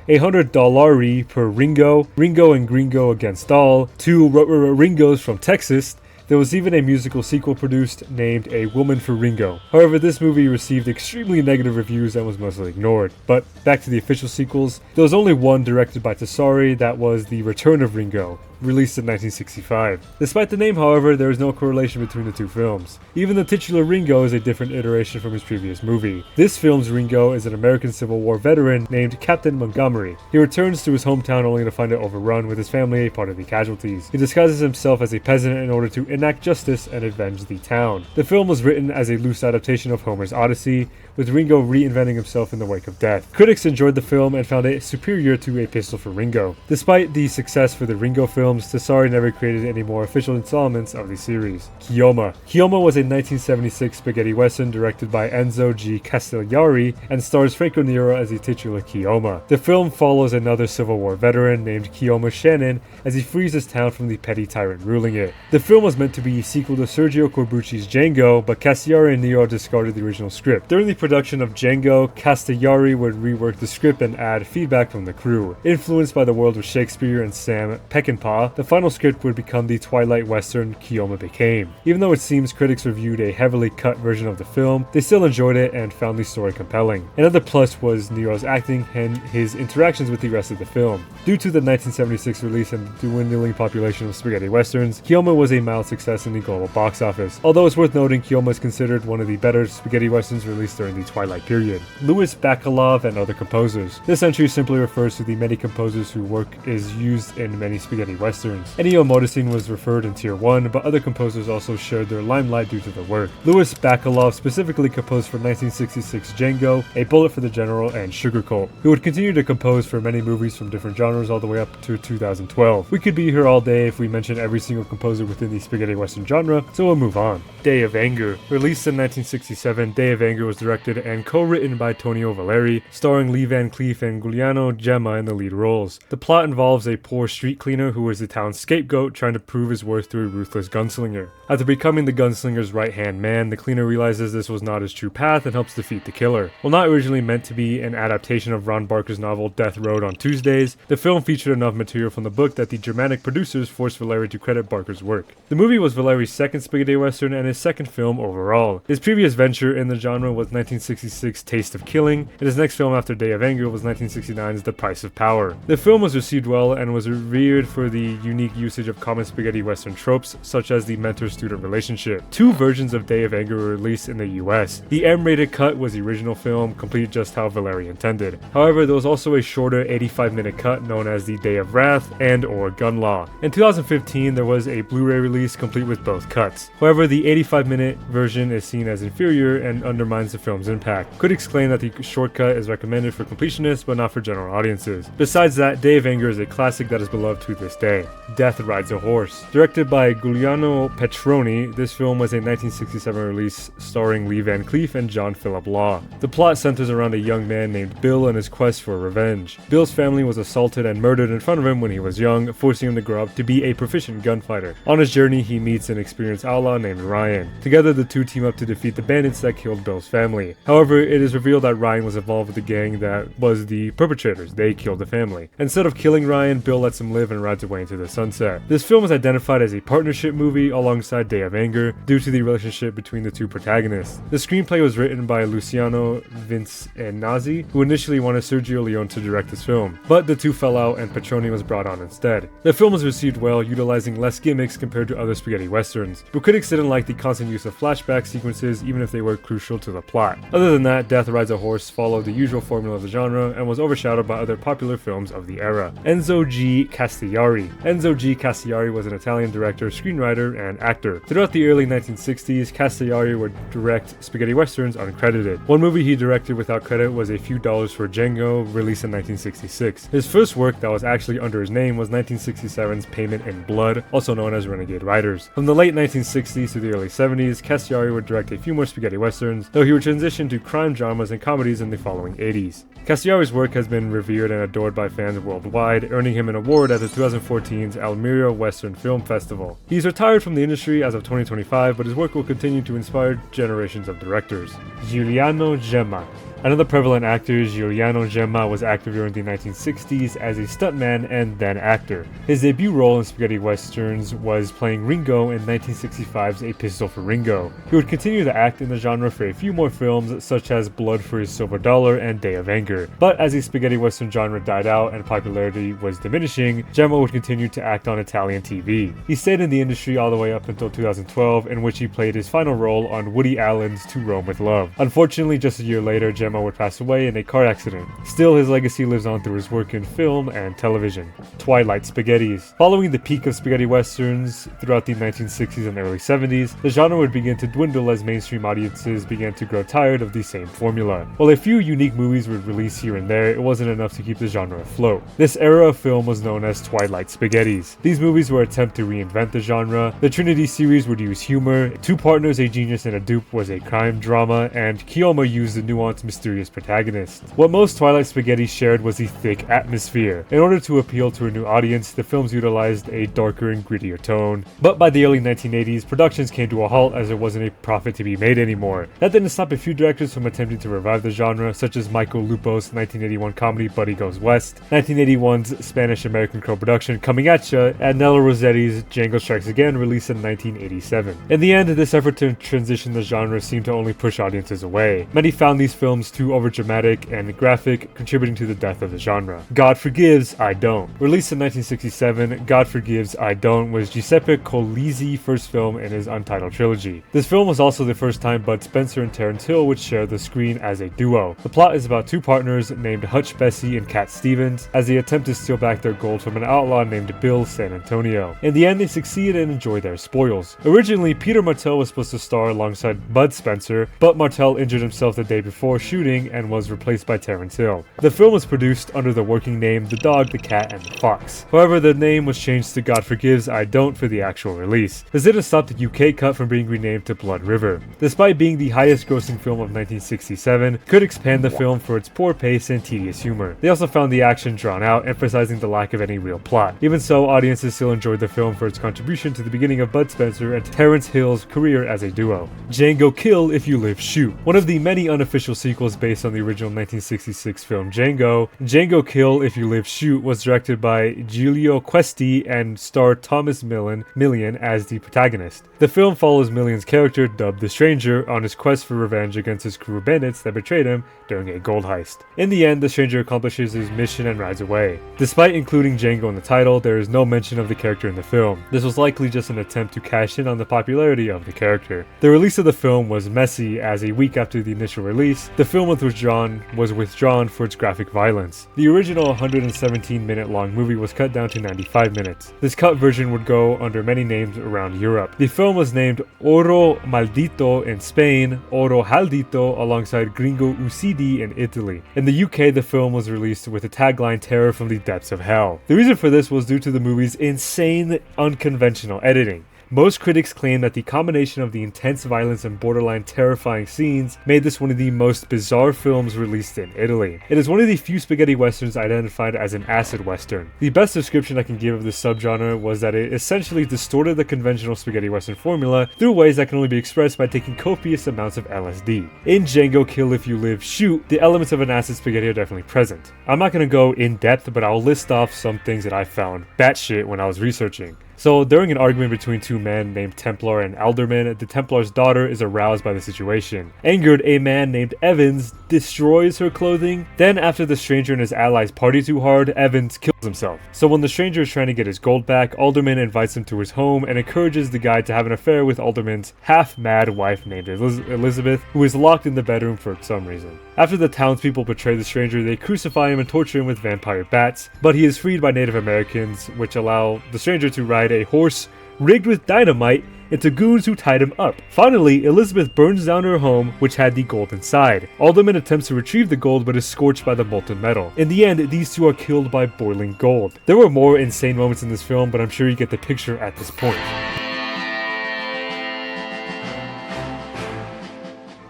$100 per Ringo, Ringo and Gringo Against All, 2 Ringos from Texas. There was even a musical sequel produced named A Woman for Ringo. However, this movie received extremely negative reviews and was mostly ignored. But back to the official sequels, there was only one directed by Tessari, that was The Return of Ringo, released in 1965. Despite the name, however, there is no correlation between the two films. Even the titular Ringo is a different iteration from his previous movie. This film's Ringo is an American Civil War veteran named Captain Montgomery. He returns to his hometown only to find it overrun, with his family a part of the casualties. He disguises himself as a peasant in order to enact justice and avenge the town. The film was written as a loose adaptation of Homer's Odyssey, with Ringo reinventing himself in the wake of death. Critics enjoyed the film and found it superior to A Pistol for Ringo. Despite the success for the Ringo films, Tessari never created any more official installments of the series. Keoma. Keoma was a 1976 spaghetti western directed by Enzo G. Castigliari and stars Franco Nero as the titular Keoma. The film follows another Civil War veteran named Keoma Shannon as he frees his town from the petty tyrant ruling it. The film was meant to be a sequel to Sergio Corbucci's Django, but Castigliari and Nero discarded the original script. During the production of Django, Castigliari would rework the script and add feedback from the crew. Influenced by the world of Shakespeare and Sam Peckinpah, the final script would become the Twilight Western Keoma became. Even though it seems critics reviewed a heavily cut version of the film, they still enjoyed it and found the story compelling. Another plus was Nero's acting and his interactions with the rest of the film. Due to the 1976 release and dwindling population of spaghetti westerns, Keoma was a mild success in the global box office. Although it's worth noting, Keoma is considered one of the better spaghetti westerns released during the Twilight period. Louis Bacalov and other composers. This entry simply refers to the many composers whose work is used in many spaghetti westerns. Ennio Morricone was referred in Tier 1, but other composers also shared their limelight due to their work. Louis Bacalov specifically composed for 1966 Django, A Bullet for the General, and Sugar Cult. He would continue to compose for many movies from different genres all the way up to 2012. We could be here all day if we mention every single composer within the spaghetti western genre, so we'll move on. Day of Anger. Released in 1967, Day of Anger was directed and co-written by Tonio Valeri, starring Lee Van Cleef and Giuliano Gemma in the lead roles. The plot involves a poor street cleaner who is the town's scapegoat trying to prove his worth through a ruthless gunslinger. After becoming the gunslinger's right-hand man, the cleaner realizes this was not his true path and helps defeat the killer. While not originally meant to be an adaptation of Ron Barker's novel Death Road on Tuesdays, the film featured enough material from the book that the Germanic producers forced Valeri to credit Barker's work. The movie was Valeri's second spaghetti western and his second film overall. His previous venture in the genre was 1966's Taste of Killing, and his next film after Day of Anger was 1969's The Price of Power. The film was received well and was revered for the unique usage of common spaghetti western tropes, such as the mentor-student relationship. 2 versions of Day of Anger were released in the US. The M-rated cut was the original film, complete just how Valeri intended. However, there was also a shorter 85-minute cut known as the Day of Wrath and or Gun Law. In 2015, there was a Blu-ray release complete with both cuts. However, the 85-minute version is seen as inferior and undermines the film's impact. Critics claim that the shortcut is recommended for completionists but not for general audiences. Besides that, Day of Anger is a classic that is beloved to this day. Death Rides a Horse. Directed by Giuliano Petroni, this film was a 1967 release starring Lee Van Cleef and John Philip Law. The plot centers around a young man named Bill and his quest for revenge. Bill's family was assaulted and murdered in front of him when he was young, forcing him to grow up to be a proficient gunfighter. On his journey, he meets an experienced outlaw named Ryan. Together, the two team up to defeat the bandits that killed Bill's family. However, it is revealed that Ryan was involved with the gang that was the perpetrators. They killed the family. Instead of killing Ryan, Bill lets him live and rides away into the sunset. This film is identified as a partnership movie alongside Day of Anger due to the relationship between the two protagonists. The screenplay was written by Luciano Vincenazzi, who initially wanted Sergio Leone to direct this film, but the two fell out and Petroni was brought on instead. The film was received well, utilizing less gimmicks compared to other spaghetti westerns, but critics didn't like the constant use of flashback sequences even if they were crucial to the plot. Other than that, Death Rides a Horse followed the usual formula of the genre and was overshadowed by other popular films of the era. Enzo G. Castigliari. Enzo G. Castigliari was an Italian director, screenwriter, and actor. Throughout the early 1960s, Castigliari would direct spaghetti westerns uncredited. One movie he directed without credit was A Few Dollars for Django, released in 1966. His first work that was actually under his name was 1967's Payment in Blood, also known as Renegade Riders. From the late 1960s to the early 70s, Castigliari would direct a few more spaghetti westerns, though he would transition to crime dramas and comedies in the following 80s. Castigliari's work has been revered and adored by fans worldwide, earning him an award at the 2014's Almeria Western Film Festival. He's retired from the industry as of 2025, but his work will continue to inspire generations of directors. Giuliano Gemma. Another prevalent actor, Giuliano Gemma, was active during the 1960s as a stuntman and then actor. His debut role in spaghetti westerns was playing Ringo in 1965's A Pistol for Ringo. He would continue to act in the genre for a few more films, such as Blood for His Silver Dollar and Day of Anger. But as the spaghetti western genre died out and popularity was diminishing, Gemma would continue to act on Italian TV. He stayed in the industry all the way up until 2012, in which he played his final role on Woody Allen's To Rome with Love. Unfortunately, just a year later, Gemma would pass away in a car accident. Still, his legacy lives on through his work in film and television. Twilight Spaghettis. Following the peak of spaghetti westerns throughout the 1960s and early 70s, the genre would begin to dwindle as mainstream audiences began to grow tired of the same formula. While a few unique movies would release here and there, it wasn't enough to keep the genre afloat. This era of film was known as Twilight Spaghettis. These movies were an attempt to reinvent the genre. The Trinity series would use humor, two partners, a genius and a dupe was a crime drama, and Keoma used the nuanced, mysterious protagonist. What most Twilight Spaghetti shared was the thick atmosphere. In order to appeal to a new audience, the films utilized a darker and grittier tone. But by the early 1980s, productions came to a halt as there wasn't a profit to be made anymore. That didn't stop a few directors from attempting to revive the genre, such as Michael Lupo's 1981 comedy Buddy Goes West, 1981's Spanish-American co-production Coming At Ya, and Nello Rossetti's Django Strikes Again, released in 1987. In the end, this effort to transition the genre seemed to only push audiences away. Many found these films too overdramatic and graphic, contributing to the death of the genre. God Forgives, I Don't. Released in 1967, God Forgives, I Don't was Giuseppe Colizzi's first film in his untitled trilogy. This film was also the first time Bud Spencer and Terence Hill would share the screen as a duo. The plot is about two partners named Hutch Bessie and Cat Stevens as they attempt to steal back their gold from an outlaw named Bill San Antonio. In the end, they succeed and enjoy their spoils. Originally, Peter Martell was supposed to star alongside Bud Spencer, but Martell injured himself the day before shooting and was replaced by Terence Hill. The film was produced under the working name The Dog, the Cat, and the Fox. However, the name was changed to God Forgives, I Don't for the actual release. This didn't stop the UK cut from being renamed to Blood River. Despite being the highest grossing film of 1967, critics panned the film for its poor pace and tedious humor. They also found the action drawn out, emphasizing the lack of any real plot. Even so, audiences still enjoyed the film for its contribution to the beginning of Bud Spencer and Terence Hill's career as a duo. Django Kill If You Live Shoot. One of the many unofficial sequels based on the original 1966 film Django, Django Kill If You Live Shoot was directed by Giulio Questi and starred Thomas Millian as the protagonist. The film follows Million's character, dubbed the Stranger, on his quest for revenge against his crew of bandits that betrayed him during a gold heist. In the end, the Stranger accomplishes his mission and rides away. Despite including Django in the title, there is no mention of the character in the film. This was likely just an attempt to cash in on the popularity of the character. The release of the film was messy, as a week after the initial release, the film was withdrawn for its graphic violence. The original 117-minute long movie was cut down to 95 minutes. This cut version would go under many names around Europe. The film was named Oro Maldito in Spain, Oro Haldito alongside Gringo Ucidi in Italy. In the UK, the film was released with the tagline Terror from the Depths of Hell. The reason for this was due to the movie's insane, unconventional editing. Most critics claim that the combination of the intense violence and borderline terrifying scenes made this one of the most bizarre films released in Italy. It is one of the few spaghetti westerns identified as an acid western. The best description I can give of this subgenre was that it essentially distorted the conventional spaghetti western formula through ways that can only be expressed by taking copious amounts of LSD. In Django Kill If You Live Shoot, the elements of an acid spaghetti are definitely present. I'm not going to go in depth, but I'll list off some things that I found batshit when I was researching. So, during an argument between two men named Templar and Alderman, the Templar's daughter is aroused by the situation. Angered, a man named Evans destroys her clothing. Then, after the Stranger and his allies party too hard, Evans kills himself. So when the stranger is trying to get his gold back, Alderman invites him to his home and encourages the guy to have an affair with Alderman's half-mad wife named Elizabeth, who is locked in the bedroom for some reason. After the townspeople betray the stranger, they crucify him and torture him with vampire bats, but he is freed by Native Americans, which allow the stranger to ride a horse rigged with dynamite into goons who tied him up. Finally, Elizabeth burns down her home, which had the gold inside. Alderman attempts to retrieve the gold but is scorched by the molten metal. In the end, these two are killed by boiling gold. There were more insane moments in this film, but I'm sure you get the picture at this point.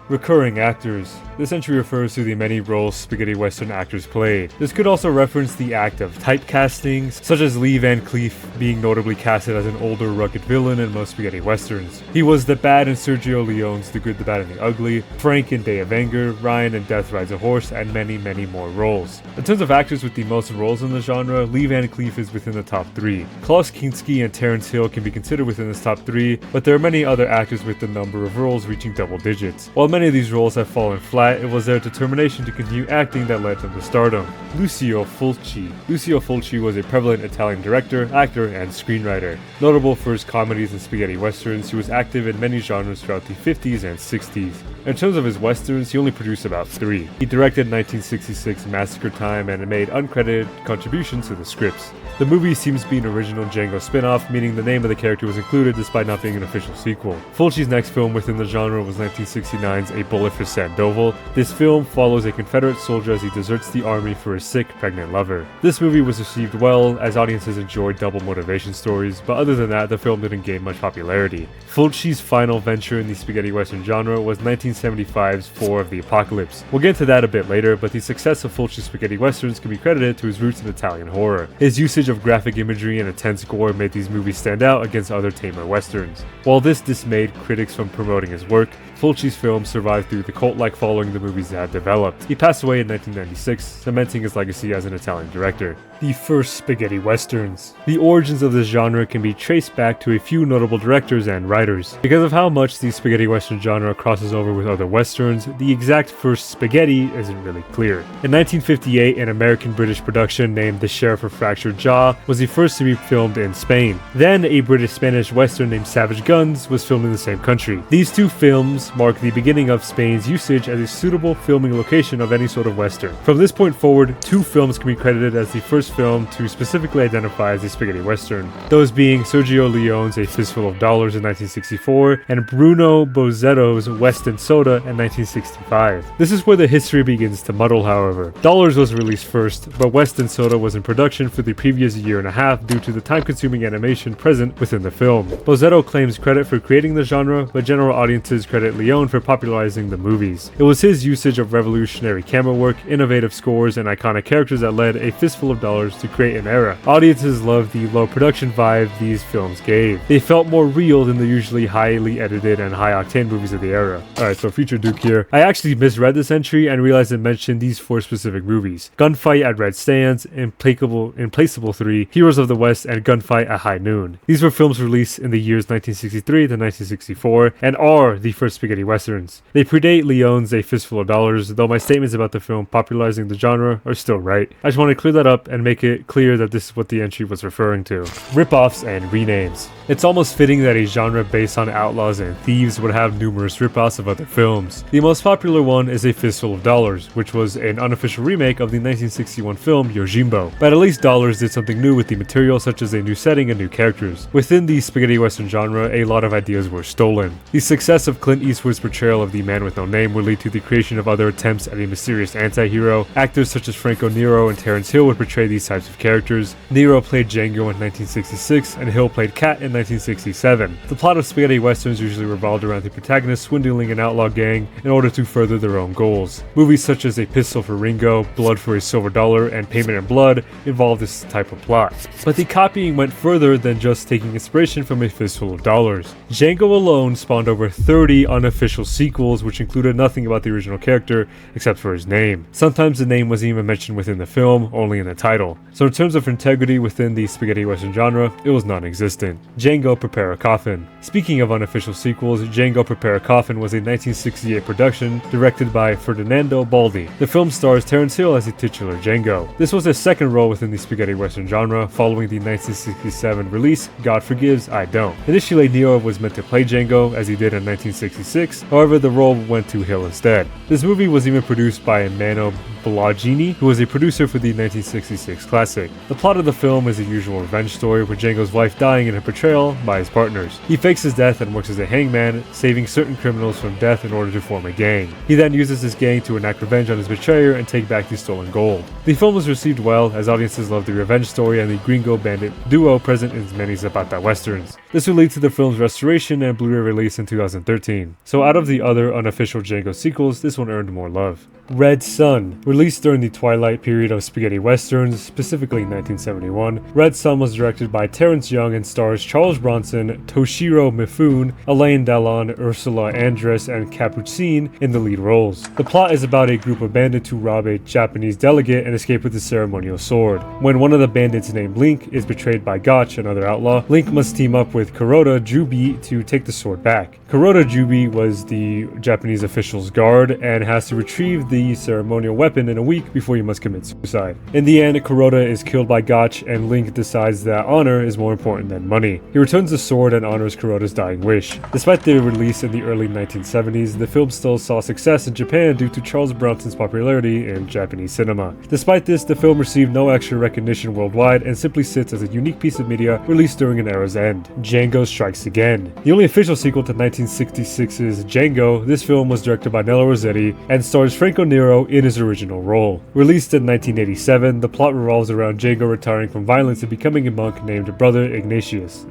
Recurring actors. This entry refers to the many roles spaghetti western actors played. This could also reference the act of typecasting, such as Lee Van Cleef being notably casted as an older, rugged villain in most spaghetti westerns. He was the bad in Sergio Leone's The Good, the Bad, and the Ugly, Frank in Day of Anger, Ryan in Death Rides a Horse, and many, many more roles. In terms of actors with the most roles in the genre, Lee Van Cleef is within the top 3. Klaus Kinski and Terence Hill can be considered within this top 3, but there are many other actors with the number of roles reaching double digits. While many of these roles have fallen flat, it was their determination to continue acting that led them to stardom. Lucio Fulci. Lucio Fulci was a prevalent Italian director, actor, and screenwriter. Notable for his comedies and spaghetti westerns, he was active in many genres throughout the 50s and 60s. In terms of his westerns, he only produced about 3. He directed 1966 Massacre Time and made uncredited contributions to the scripts. The movie seems to be an original Django spin-off, meaning the name of the character was included despite not being an official sequel. Fulci's next film within the genre was 1969's A Bullet for Sandoval. This film follows a Confederate soldier as he deserts the army for his sick, pregnant lover. This movie was received well, as audiences enjoyed double motivation stories, but other than that, the film didn't gain much popularity. Fulci's final venture in the spaghetti western genre was 1975's Four of the Apocalypse. We'll get into that a bit later, but the success of Fulci's spaghetti westerns can be credited to his roots in Italian horror. His usage of graphic imagery and intense gore made these movies stand out against other tamer westerns. While this dismayed critics from promoting his work, Fulci's films survived through the cult-like following the movies had developed. He passed away in 1996, cementing his legacy as an Italian director. The first spaghetti westerns. The origins of this genre can be traced back to a few notable directors and writers. Because of how much the spaghetti western genre crosses over with other westerns, the exact first spaghetti isn't really clear. In 1958, an American-British production named The Sheriff of Fractured Jaw was the first to be filmed in Spain. Then, a British-Spanish western named Savage Guns was filmed in the same country. These two films mark the beginning of Spain's usage as a suitable filming location of any sort of western. From this point forward, 2 films can be credited as the first film to specifically identify as a spaghetti western, those being Sergio Leone's A Fistful of Dollars in 1964 and Bruno Bozzetto's West and Soda in 1965. This is where the history begins to muddle, however. Dollars was released first, but West and Soda was in production for the previous year and a half due to the time-consuming animation present within the film. Bozzetto claims credit for creating the genre, but general audiences credit Leone for popularizing the movies. It was his usage of revolutionary camera work, innovative scores, and iconic characters that led A Fistful of Dollars to create an era. Audiences loved the low production vibe these films gave. They felt more real than the usually highly edited and high-octane movies of the era. Alright, so Future Duke here. I actually misread this entry and realized it mentioned these 4 specific movies: Gunfight at Red Sands, Implacable 3, Heroes of the West, and Gunfight at High Noon. These were films released in the years 1963 to 1964 and are the first spaghetti westerns. They predate Leone's A Fistful of Dollars, though my statements about the film popularizing the genre are still right. I just want to clear that up and make it clear that this is what the entry was referring to. Rip-offs and renames. It's almost fitting that a genre based on outlaws and thieves would have numerous rip-offs of other films. The most popular one is A Fistful of Dollars, which was an unofficial remake of the 1961 film Yojimbo. But at least Dollars did something new with the material, such as a new setting and new characters. Within the spaghetti western genre, a lot of ideas were stolen. The success of Clint Eastwood's portrayal of the man with no name would lead to the creation of other attempts at a mysterious anti-hero. Actors such as Franco Nero and Terence Hill would portray these types of characters. Nero played Django in 1966, and Hill played Cat in 1967. The plot of spaghetti westerns usually revolved around the protagonist swindling an outlaw gang in order to further their own goals. Movies such as A Pistol for Ringo, Blood for a Silver Dollar, and Payment in Blood involved this type of plot. But the copying went further than just taking inspiration from A Fistful of Dollars. Django alone spawned over 30 unofficial sequels, which included nothing about the the original character, except for his name. Sometimes the name wasn't even mentioned within the film, only in the title. So in terms of integrity within the spaghetti western genre, it was non-existent. Django Prepare a Coffin. Speaking of unofficial sequels, Django Prepare a Coffin was a 1968 production directed by Ferdinando Baldi. The film stars Terence Hill as the titular Django. This was his second role within the spaghetti western genre, following the 1967 release God Forgives, I Don't. Initially, Nero was meant to play Django, as he did in 1966, however the role went to Hill instead. This movie was even produced by Mano Blagini, who was a producer for the 1966 classic. The plot of the film is a usual revenge story, with Django's wife dying in a betrayal by his partners. He fakes his death and works as a hangman, saving certain criminals from death in order to form a gang. He then uses this gang to enact revenge on his betrayer and take back the stolen gold. The film was received well, as audiences loved the revenge story and the gringo bandit duo present in many Zapata westerns. This would lead to the film's restoration and Blu-ray release in 2013. So out of the other unofficial Django sequels, this one earned more love. Red Sun. Released during the twilight period of spaghetti westerns, specifically 1971, Red Sun was directed by Terrence Young and stars Charles Bronson, Toshiro Mifune, Alain Delon, Ursula Andress, and Capucine in the lead roles. The plot is about a group of bandits who rob a Japanese delegate and escape with a ceremonial sword. When one of the bandits named Link is betrayed by Gotch, another outlaw, Link must team up with Kuroda Jubi to take the sword back. Kuroda Jubi was the Japanese official's guard and has to retrieve the ceremonial weapon in a week before he must commit suicide. In the end, Kuroda is killed by Gotch and Link decides that honor is more important than money. He returns the sword and honors Kuroda's dying wish. Despite the release in the early 1970s, the film still saw success in Japan due to Charles Bronson's popularity in Japanese cinema. Despite this, the film received no extra recognition worldwide and simply sits as a unique piece of media released during an era's end. Django Strikes Again. The only official sequel to 1966's Django, this film was directed by Nello Rossetti and stars Franco Nero in his original role. Released in 1987, the plot revolves around Django retiring from violence and becoming a monk named Brother Ignatius.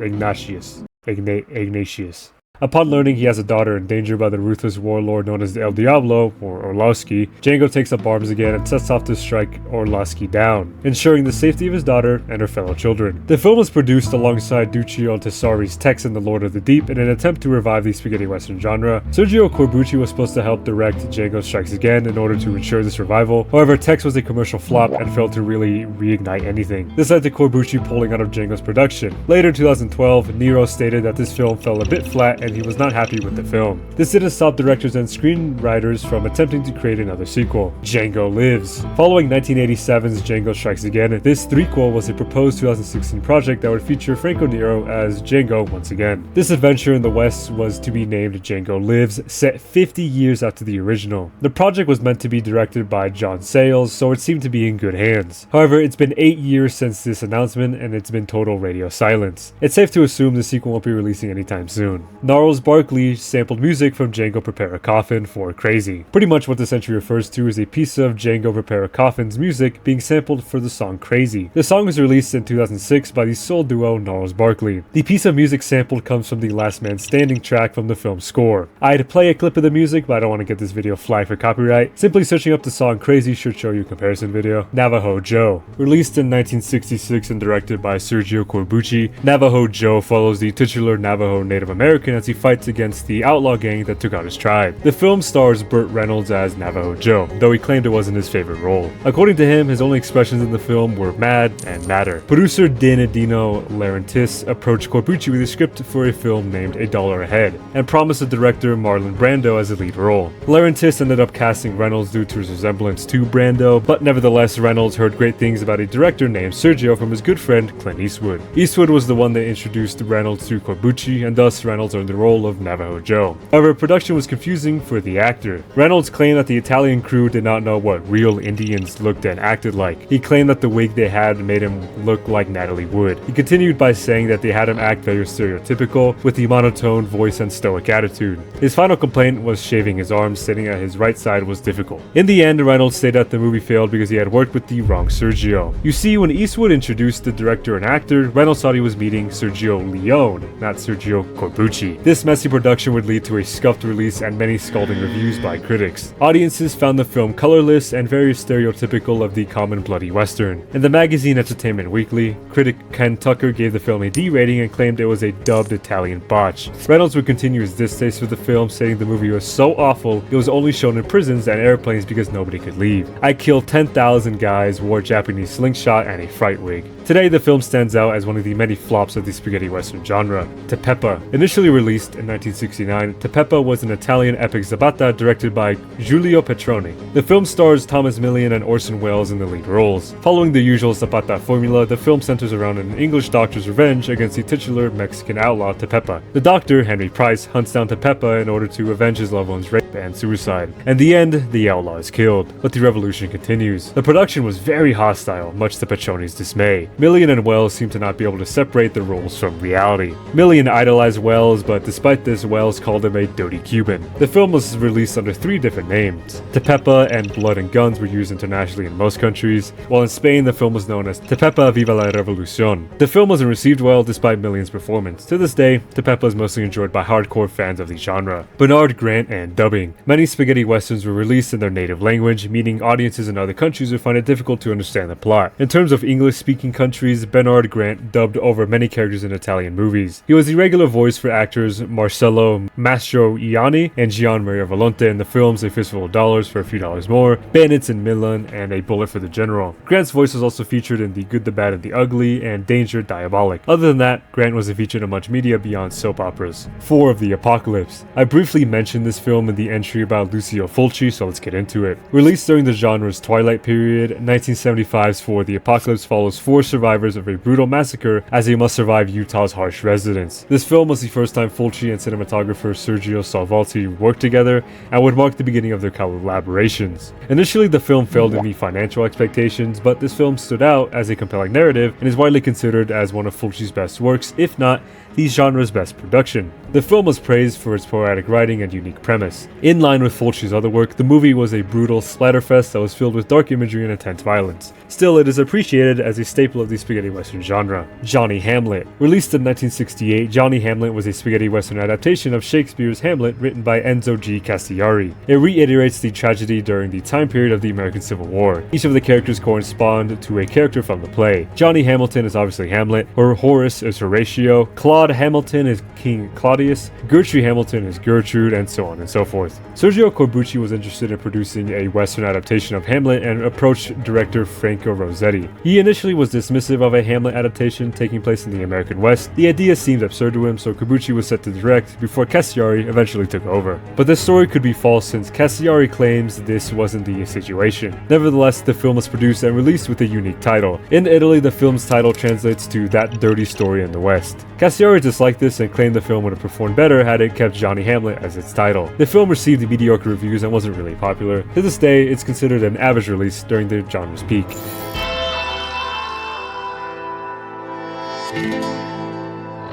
Upon learning he has a daughter in danger by the ruthless warlord known as El Diablo, or Orlowski, Django takes up arms again and sets off to strike Orlowski down, ensuring the safety of his daughter and her fellow children. The film was produced alongside Duccio Tessari's Tex and the Lord of the Deep in an attempt to revive the spaghetti western genre. Sergio Corbucci was supposed to help direct Django Strikes Again in order to ensure this revival, however Tex was a commercial flop and failed to really reignite anything. This led to Corbucci pulling out of Django's production. Later in 2012, Nero stated that this film fell a bit flat and he was not happy with the film. This didn't stop directors and screenwriters from attempting to create another sequel, Django Lives. Following 1987's Django Strikes Again, this threequel was a proposed 2016 project that would feature Franco Nero as Django once again. This adventure in the West was to be named Django Lives, set 50 years after the original. The project was meant to be directed by John Sayles, so it seemed to be in good hands. However, it's been 8 years since this announcement and it's been total radio silence. It's safe to assume the sequel won't be releasing anytime soon. Gnarls Barkley sampled music from Django Prepare a Coffin for Crazy. Pretty much what this entry refers to is a piece of Django Prepare a Coffin's music being sampled for the song Crazy. The song was released in 2006 by the soul duo Gnarls Barkley. The piece of music sampled comes from the Last Man Standing track from the film's score. I'd play a clip of the music, but I don't want to get this video flagged for copyright. Simply searching up the song Crazy should show you a comparison video. Navajo Joe. Released in 1966 and directed by Sergio Corbucci, Navajo Joe follows the titular Navajo Native American as he fights against the outlaw gang that took out his tribe. The film stars Burt Reynolds as Navajo Joe, though he claimed it wasn't his favorite role. According to him, his only expressions in the film were mad and madder. Producer Dinedino Laurentiis approached Corbucci with a script for a film named A Dollar Ahead, and promised the director Marlon Brando as the lead role. Laurentiis ended up casting Reynolds due to his resemblance to Brando, but nevertheless Reynolds heard great things about a director named Sergio from his good friend Clint Eastwood. Eastwood was the one that introduced Reynolds to Corbucci, and thus Reynolds earned the role of Navajo Joe. However, production was confusing for the actor. Reynolds claimed that the Italian crew did not know what real Indians looked and acted like. He claimed that the wig they had made him look like Natalie Wood. He continued by saying that they had him act very stereotypical, with the monotone voice and stoic attitude. His final complaint was shaving his arms, stating that his right side was difficult. In the end, Reynolds stated that the movie failed because he had worked with the wrong Sergio. You see, when Eastwood introduced the director and actor, Reynolds thought he was meeting Sergio Leone, not Sergio Corbucci. This messy production would lead to a scuffed release and many scalding reviews by critics. Audiences found the film colorless and very stereotypical of the common bloody western. In the magazine Entertainment Weekly, critic Ken Tucker gave the film a D rating and claimed it was a dubbed Italian botch. Reynolds would continue his distaste for the film, saying the movie was so awful it was only shown in prisons and airplanes because nobody could leave. I killed 10,000 guys, wore Japanese slingshot and a fright wig. Today, the film stands out as one of the many flops of the spaghetti western genre. Tepeppa. Initially released in 1969, Tepeppa was an Italian epic Zapata directed by Giulio Petroni. The film stars Thomas Millian and Orson Welles in the lead roles. Following the usual Zapata formula, the film centers around an English doctor's revenge against the titular Mexican outlaw Tepeppa. The doctor, Henry Price, hunts down Tepeppa in order to avenge his loved one's rape and suicide. In the end, the outlaw is killed, but the revolution continues. The production was very hostile, much to Petroni's dismay. Millian and Welles seem to not be able to separate the roles from reality. Millian idolized Welles, but despite this, Welles called him a dirty Cuban. The film was released under 3 different names. Tepeppa and Blood and Guns were used internationally in most countries, while in Spain the film was known as Tepeppa Viva la Revolucion. The film wasn't received well despite Millian's performance. To this day, Tepeppa is mostly enjoyed by hardcore fans of the genre. Bernard Grant and dubbing. Many spaghetti westerns were released in their native language, meaning audiences in other countries would find it difficult to understand the plot. In terms of English-speaking countries, Bernard Grant dubbed over many characters in Italian movies. He was the regular voice for actors Marcello Mastroianni and Gian Maria Volonte in the films A Fistful of Dollars for a Few Dollars More, Bandits in Milan, and A Bullet for the General. Grant's voice was also featured in The Good, the Bad, and the Ugly and Danger Diabolic. Other than that, Grant was featured in much media beyond soap operas. 4 of the Apocalypse. I briefly mentioned this film in the entry about Lucio Fulci, so let's get into it. Released during the genre's twilight period, 1975's For the Apocalypse follows 4 survivors of a brutal massacre as they must survive Utah's harsh residents. This film was the first time Fulci and cinematographer Sergio Salvati worked together and would mark the beginning of their collaborations. Initially, the film failed to meet financial expectations, but this film stood out as a compelling narrative and is widely considered as one of Fulci's best works, if not the genre's best production. The film was praised for its poetic writing and unique premise. In line with Fulci's other work, the movie was a brutal splatterfest that was filled with dark imagery and intense violence. Still, it is appreciated as a staple of the spaghetti western genre. Johnny Hamlet. Released in 1968, Johnny Hamlet was a spaghetti western adaptation of Shakespeare's Hamlet written by Enzo G. Castigliari. It reiterates the tragedy during the time period of the American Civil War. Each of the characters correspond to a character from the play. Johnny Hamilton is obviously Hamlet, Horace is Horatio, Claude Hamilton is King Claudius, Gertrude Hamilton is Gertrude, and so on and so forth. Sergio Corbucci was interested in producing a western adaptation of Hamlet and approached director Franco Rossetti. He initially was dismissive of a Hamlet adaptation taking place in the American West. The idea seemed absurd to him, so Corbucci was set to direct before Castigliari eventually took over. But this story could be false since Castigliari claims this wasn't the situation. Nevertheless, the film was produced and released with a unique title. In Italy, the film's title translates to That Dirty Story in the West. Castigliari disliked this and claimed the film would have performed better had it kept Johnny Hamlet as its title. The film received mediocre reviews and wasn't really popular. To this day, it's considered an average release during the genre's peak.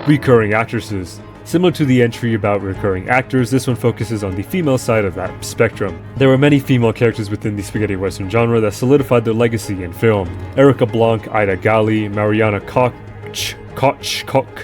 Recurring actresses. Similar to the entry about recurring actors, this one focuses on the female side of that spectrum. There were many female characters within the spaghetti western genre that solidified their legacy in film. Erica Blanc, Ida Galli, Mariana Koch,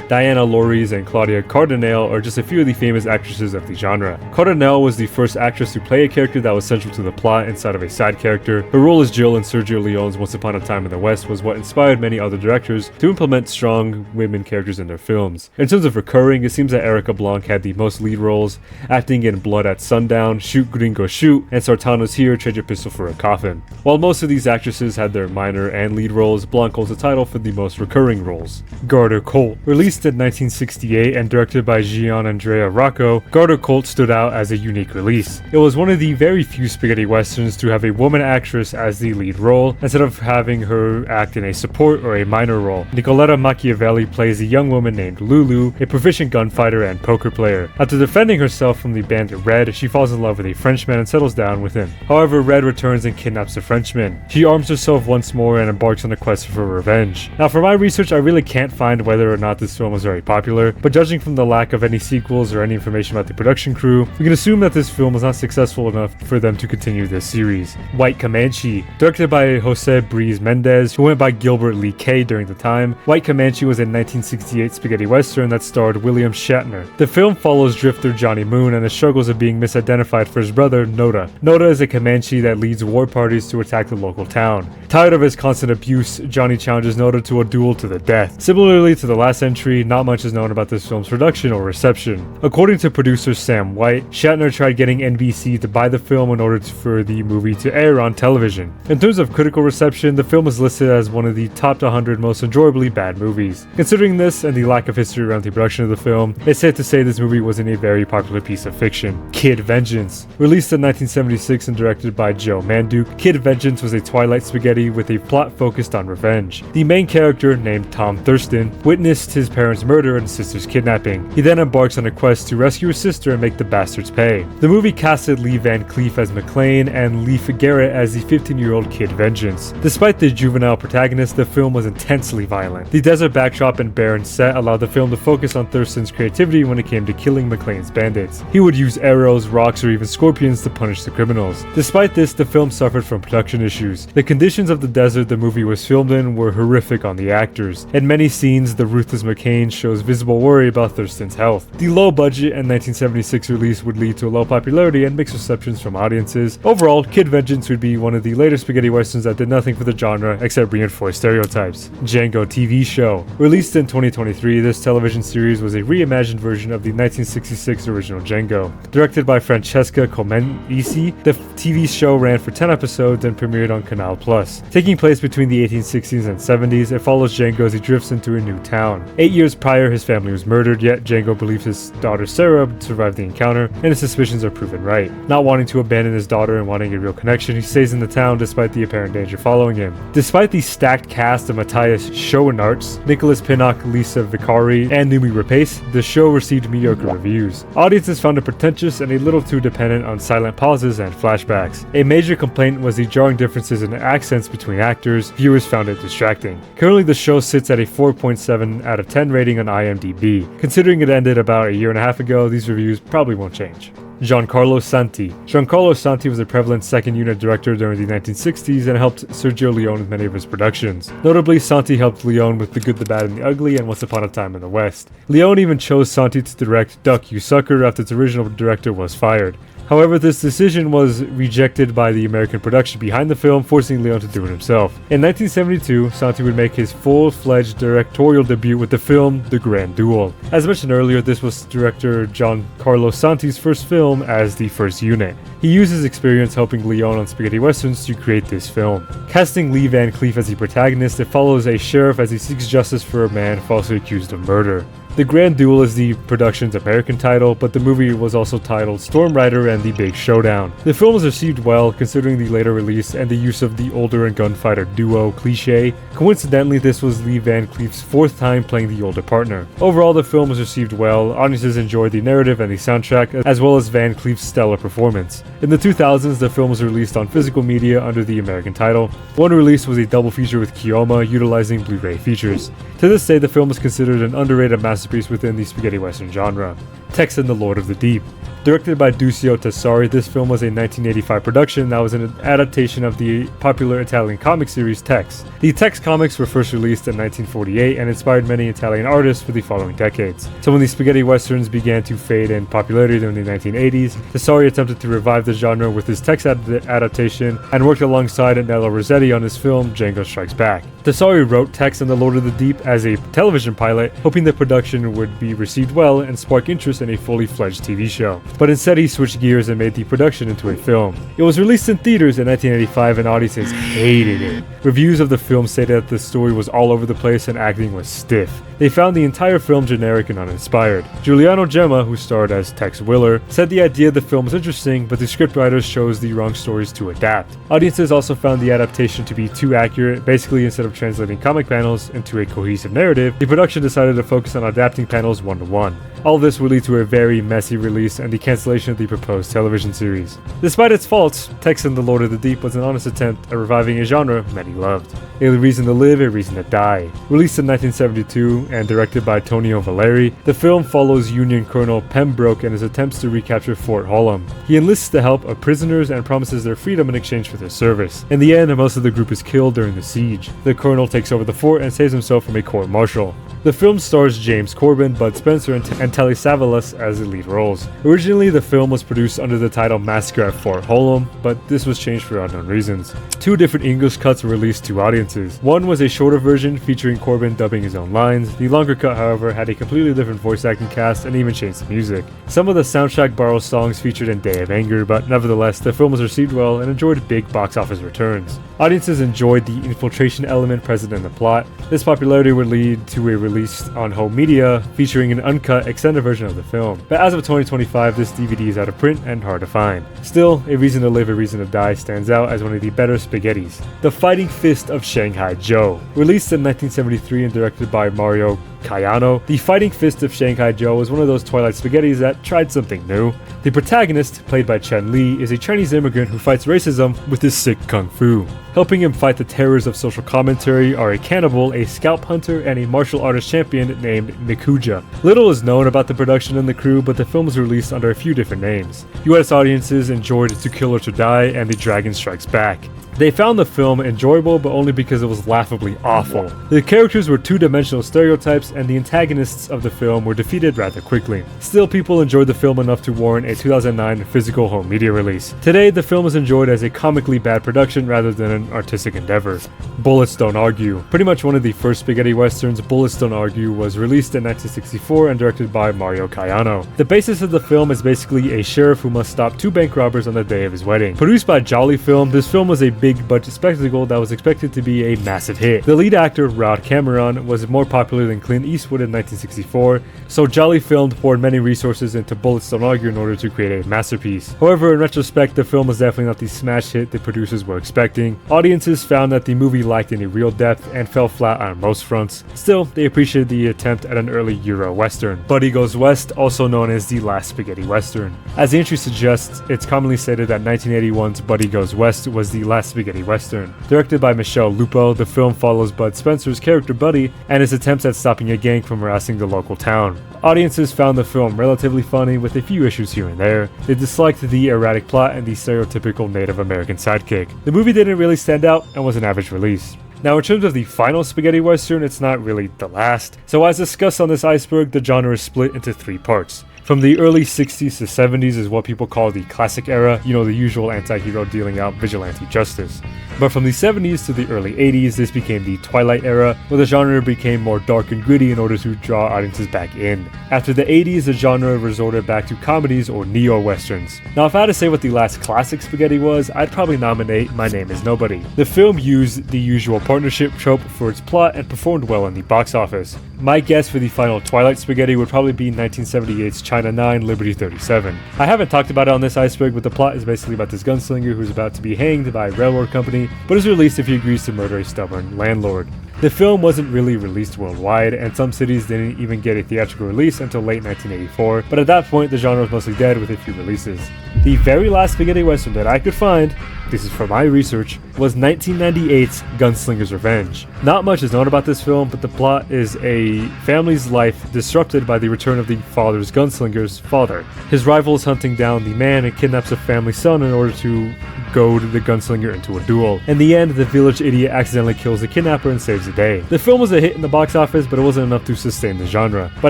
Diana Loris, and Claudia Cardinale are just a few of the famous actresses of the genre. Cardinale was the first actress to play a character that was central to the plot inside of a side character. Her role as Jill in Sergio Leone's Once Upon a Time in the West was what inspired many other directors to implement strong women characters in their films. In terms of recurring, it seems that Erica Blanc had the most lead roles, acting in Blood at Sundown, Shoot Gringo Shoot, and Sartano's Here, Trade Your Pistol for a Coffin. While most of these actresses had their minor and lead roles, Blanc holds the title for the most recurring roles. Garter Colt. Released in 1968 and directed by Gian Andrea Rocco, Garter Colt stood out as a unique release. It was one of the very few spaghetti westerns to have a woman actress as the lead role, instead of having her act in a support or a minor role. Nicoletta Machiavelli plays a young woman named Lulu, a proficient gunfighter and poker player. After defending herself from the bandit Red, she falls in love with a Frenchman and settles down with him. However, Red returns and kidnaps the Frenchman. She arms herself once more and embarks on a quest for revenge. Now, for my research, I really can't find find whether or not this film was very popular, but judging from the lack of any sequels or any information about the production crew, we can assume that this film was not successful enough for them to continue this series. White Comanche, directed by Jose Briz Mendez, who went by Gilbert Lee Kay during the time. White Comanche was a 1968 spaghetti western that starred William Shatner. The film follows drifter Johnny Moon and the struggles of being misidentified for his brother, Noda. Noda is a Comanche that leads war parties to attack the local town. Tired of his constant abuse, Johnny challenges Noda to a duel to the death. Similarly to the last entry, not much is known about this film's production or reception. According to producer Sam White, Shatner tried getting NBC to buy the film in order for the movie to air on television. In terms of critical reception, the film is listed as one of the top 100 most enjoyably bad movies. Considering this and the lack of history around the production of the film, it's safe to say this movie wasn't a very popular piece of fiction. Kid Vengeance. Released in 1976 and directed by Joe Manduke, Kid Vengeance was a Twilight spaghetti with a plot focused on revenge. The main character, named Tom Thurston, witnessed his parents' murder and sister's kidnapping. He then embarks on a quest to rescue his sister and make the bastards pay. The movie casted Lee Van Cleef as McClane and Leif Garrett as the 15-year-old Kid Vengeance. Despite the juvenile protagonist, the film was intensely violent. The desert backdrop and barren set allowed the film to focus on Thurston's creativity when it came to killing McClane's bandits. He would use arrows, rocks, or even scorpions to punish the criminals. Despite this, the film suffered from production issues. The conditions of the desert the movie was filmed in were horrific on the actors. In many scenes, the ruthless McClane shows visible worry about Thurston's health. The low budget and 1976 release would lead to a low popularity and mixed receptions from audiences. Overall, Kid Vengeance would be one of the later spaghetti westerns that did nothing for the genre except reinforce stereotypes. Django TV show. Released in 2023, this television series was a reimagined version of the 1966 original Django. Directed by Francesca Comenisi, the TV show ran for 10 episodes and premiered on Canal Plus. Taking place between the 1860s and 70s, it follows Django as he drifts into a new town. 8 years prior, his family was murdered, yet Django believes his daughter Sarah survived the encounter, and his suspicions are proven right. Not wanting to abandon his daughter and wanting a real connection, he stays in the town despite the apparent danger following him. Despite the stacked cast of Matthias Schoenaerts, Nicholas Pinnock, Lisa Vicari, and Noomi Rapace, the show received mediocre reviews. Audiences found it pretentious and a little too dependent on silent pauses and flashbacks. A major complaint was the jarring differences in accents between actors. Viewers found it distracting. Currently, the show sits at a 4.7 out of 10 rating on IMDb. Considering it ended about a year and a half ago, these reviews probably won't change. Giancarlo Santi. Giancarlo Santi was a prevalent second unit director during the 1960s and helped Sergio Leone with many of his productions. Notably, Santi helped Leone with The Good, the Bad, and the Ugly and Once Upon a Time in the West. Leone even chose Santi to direct Duck, You Sucker after its original director was fired. However, this decision was rejected by the American production behind the film, forcing Leone to do it himself. In 1972, Santi would make his full-fledged directorial debut with the film The Grand Duel. As mentioned earlier, this was director Giancarlo Santi's first film as the first unit. He used his experience helping Leone on spaghetti westerns to create this film. Casting Lee Van Cleef as the protagonist, it follows a sheriff as he seeks justice for a man falsely accused of murder. The Grand Duel is the production's American title, but the movie was also titled Storm Rider and the Big Showdown. The film was received well considering the later release and the use of the older and gunfighter duo cliche. Coincidentally, this was Lee Van Cleef's fourth time playing the older partner. Overall, the film was received well. Audiences enjoyed the narrative and the soundtrack, as well as Van Cleef's stellar performance. In the 2000s, the film was released on physical media under the American title. One release was a double feature with Keoma, utilizing Blu-ray features. To this day, the film is considered an underrated masterpiece within the spaghetti western genre. Tex and the Lord of the Deep. Directed by Duccio Tessari, this film was a 1985 production that was an adaptation of the popular Italian comic series Tex. The Tex comics were first released in 1948 and inspired many Italian artists for the following decades. So when the spaghetti westerns began to fade in popularity during the 1980s, Tessari attempted to revive the genre with his Tex adaptation and worked alongside Nello Rossetti on his film Django Strikes Back. Tessari wrote Tex and the Lord of the Deep as a television pilot, hoping the production would be received well and spark interest in a fully fledged TV show. But instead he switched gears and made the production into a film. It was released in theaters in 1985 and audiences hated it. Reviews of the film stated that the story was all over the place and acting was stiff. They found the entire film generic and uninspired. Giuliano Gemma, who starred as Tex Willer, said the idea of the film was interesting, but the scriptwriters chose the wrong stories to adapt. Audiences also found the adaptation to be too accurate. Basically, instead of translating comic panels into a cohesive narrative, the production decided to focus on adapting panels one-to-one. All this would lead to a very messy release and the cancellation of the proposed television series. Despite its faults, Texan: The Lord of the Deep was an honest attempt at reviving a genre many loved. A reason to live, a reason to die. Released in 1972 and directed by Tonio Valeri, the film follows Union Colonel Pembroke and his attempts to recapture Fort Hallam. He enlists the help of prisoners and promises their freedom in exchange for their service. In the end, most of the group is killed during the siege. The colonel takes over the fort and saves himself from a court-martial. The film stars James Corbin, Bud Spencer, and Telly Savalas as the lead roles. Originally, the film was produced under the title Massacre at Fort Hallam, but this was changed for unknown reasons. Two different English cuts were released to audiences. One was a shorter version featuring Corbin dubbing his own lines. The longer cut, however, had a completely different voice acting cast and even changed the music. Some of the soundtrack borrows songs featured in Day of Anger, but nevertheless, the film was received well and enjoyed big box office returns. Audiences enjoyed the infiltration element present in the plot. This popularity would lead to a release on home media featuring an uncut extended version of the film. But as of 2025, this DVD is out of print and hard to find. Still, A Reason to Live, A Reason to Die stands out as one of the better spaghettis. The Fighting Fist of Shanghai Joe. Released in 1973 and directed by Mario Caiano, The Fighting Fist of Shanghai Joe was one of those Twilight spaghettis that tried something new. The protagonist, played by Chen Li, is a Chinese immigrant who fights racism with his sick kung fu. Helping him fight the terrors of social commentary are a cannibal, a scalp hunter, and a martial artist champion named Mikuja. Little is known about the production and the crew, but the film was released under a few different names. US audiences enjoyed To Kill or to Die and The Dragon Strikes Back. They found the film enjoyable, but only because it was laughably awful. The characters were two-dimensional stereotypes, and the antagonists of the film were defeated rather quickly. Still, people enjoyed the film enough to warrant a 2009 physical home media release. Today, the film is enjoyed as a comically bad production rather than an artistic endeavor. Bullets Don't Argue. Pretty much one of the first spaghetti westerns, Bullets Don't Argue was released in 1964 and directed by Mario Caiano. The basis of the film is basically a sheriff who must stop two bank robbers on the day of his wedding. Produced by Jolly Film, this film was a big budget spectacle that was expected to be a massive hit. The lead actor, Rod Cameron, was more popular than Clint Eastwood in 1964, so Jolly Film poured many resources into Bullets Don't Argue in order to create a masterpiece. However, in retrospect, the film was definitely not the smash hit the producers were expecting. Audiences found that the movie lacked any real depth and fell flat on most fronts. Still, they appreciated the attempt at an early Euro Western. Buddy Goes West, also known as the last spaghetti Western. As the entry suggests, it's commonly stated that 1981's Buddy Goes West was the last spaghetti Western. Directed by Michelle Lupo, the film follows Bud Spencer's character Buddy and his attempts at stopping a gang from harassing the local town. Audiences found the film relatively funny with a few issues here and there. They disliked the erratic plot and the stereotypical Native American sidekick. The movie didn't really stand out and was an average release. Now, in terms of the final spaghetti western, it's not really the last. So as discussed on this iceberg, the genre is split into three parts. From the early 60s to 70s is what people call the classic era, the usual anti-hero dealing out vigilante justice. But from the 70s to the early 80s, this became the Twilight era, where the genre became more dark and gritty in order to draw audiences back in. After the 80s, the genre resorted back to comedies or neo-westerns. Now, if I had to say what the last classic spaghetti was, I'd probably nominate My Name is Nobody. The film used the usual partnership trope for its plot and performed well in the box office. My guess for the final Twilight spaghetti would probably be 1978's China 9, Liberty 37. I haven't talked about it on this iceberg, but the plot is basically about this gunslinger who's about to be hanged by a railroad company, but is released if he agrees to murder a stubborn landlord. The film wasn't really released worldwide, and some cities didn't even get a theatrical release until late 1984, but at that point the genre was mostly dead with a few releases. The very last spaghetti western that I could find, this is from my research, was 1998's Gunslinger's Revenge. Not much is known about this film, but the plot is a family's life disrupted by the return of the father's gunslinger's father. His rival is hunting down the man and kidnaps a family son in order to goad the gunslinger into a duel. In the end, the village idiot accidentally kills the kidnapper and saves the day. The film was a hit in the box office, but it wasn't enough to sustain the genre. By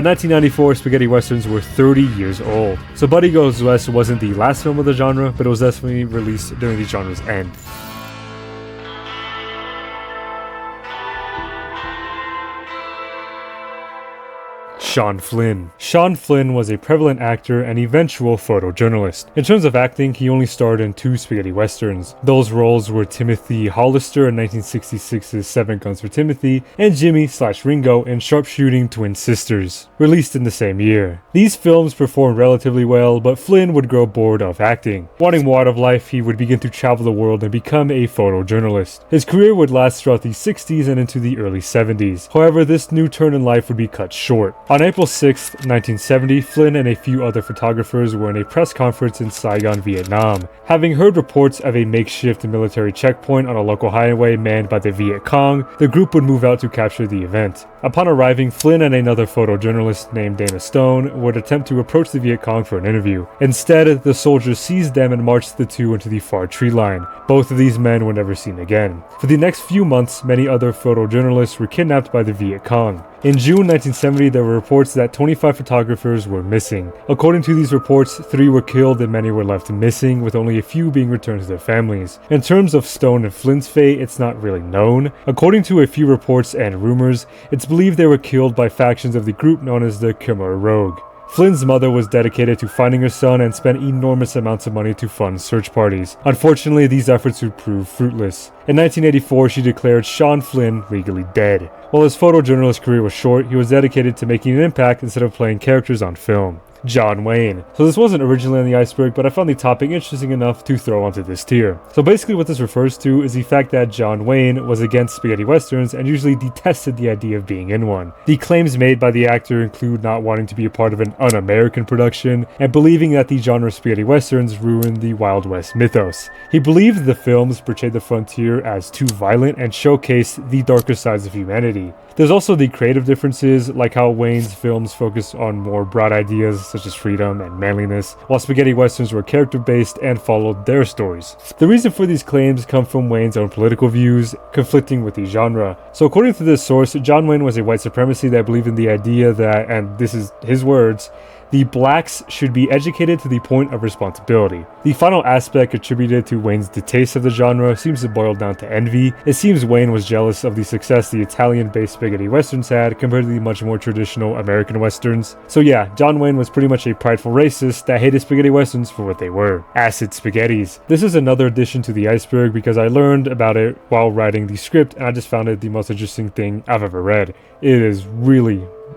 1994, spaghetti westerns were 30 years old. So Buddy Goes West wasn't the last film of the genre, but it was definitely released during the genre's end. Sean Flynn. Sean Flynn was a prevalent actor and eventual photojournalist. In terms of acting, he only starred in 2 spaghetti westerns. Those roles were Timothy Hollister in 1966's Seven Guns for Timothy and Jimmy/Ringo in Sharpshooting Twin Sisters, released in the same year. These films performed relatively well, but Flynn would grow bored of acting. Wanting more out of life, he would begin to travel the world and become a photojournalist. His career would last throughout the 60s and into the early 70s. However, this new turn in life would be cut short. On April 6, 1970, Flynn and a few other photographers were in a press conference in Saigon, Vietnam. Having heard reports of a makeshift military checkpoint on a local highway manned by the Viet Cong, the group would move out to capture the event. Upon arriving, Flynn and another photojournalist named Dana Stone would attempt to approach the Viet Cong for an interview. Instead, the soldiers seized them and marched the two into the far tree line. Both of these men were never seen again. For the next few months, many other photojournalists were kidnapped by the Viet Cong. In June 1970, there were reports that 25 photographers were missing. According to these reports, 3 were killed and many were left missing, with only a few being returned to their families. In terms of Stone and Flynn's fate, it's not really known. According to a few reports and rumors, it's believed they were killed by factions of the group known as the Khmer Rouge. Flynn's mother was dedicated to finding her son and spent enormous amounts of money to fund search parties. Unfortunately, these efforts would prove fruitless. In 1984, she declared Sean Flynn legally dead. While his photojournalist career was short, he was dedicated to making an impact instead of playing characters on film. John Wayne. So this wasn't originally on the Iceberg, but I found the topic interesting enough to throw onto this tier. So basically what this refers to is the fact that John Wayne was against spaghetti westerns and usually detested the idea of being in one. The claims made by the actor include not wanting to be a part of an un-American production and believing that the genre of spaghetti westerns ruined the Wild West mythos. He believed the films portrayed the frontier as too violent and showcased the darker sides of humanity. There's also the creative differences, like how Wayne's films focused on more broad ideas such as freedom and manliness, while spaghetti westerns were character-based and followed their stories. The reason for these claims come from Wayne's own political views, conflicting with the genre. So according to this source, John Wayne was a white supremacy that believed in the idea that, and this is his words, the blacks should be educated to the point of responsibility. The final aspect attributed to Wayne's distaste of the genre seems to boil down to envy. It seems Wayne was jealous of the success the Italian-based spaghetti westerns had compared to the much more traditional American westerns. So yeah, John Wayne was pretty much a prideful racist that hated spaghetti westerns for what they were. Acid spaghettis. This is another addition to the Iceberg because I learned about it while writing the script and I just found it the most interesting thing I've ever read.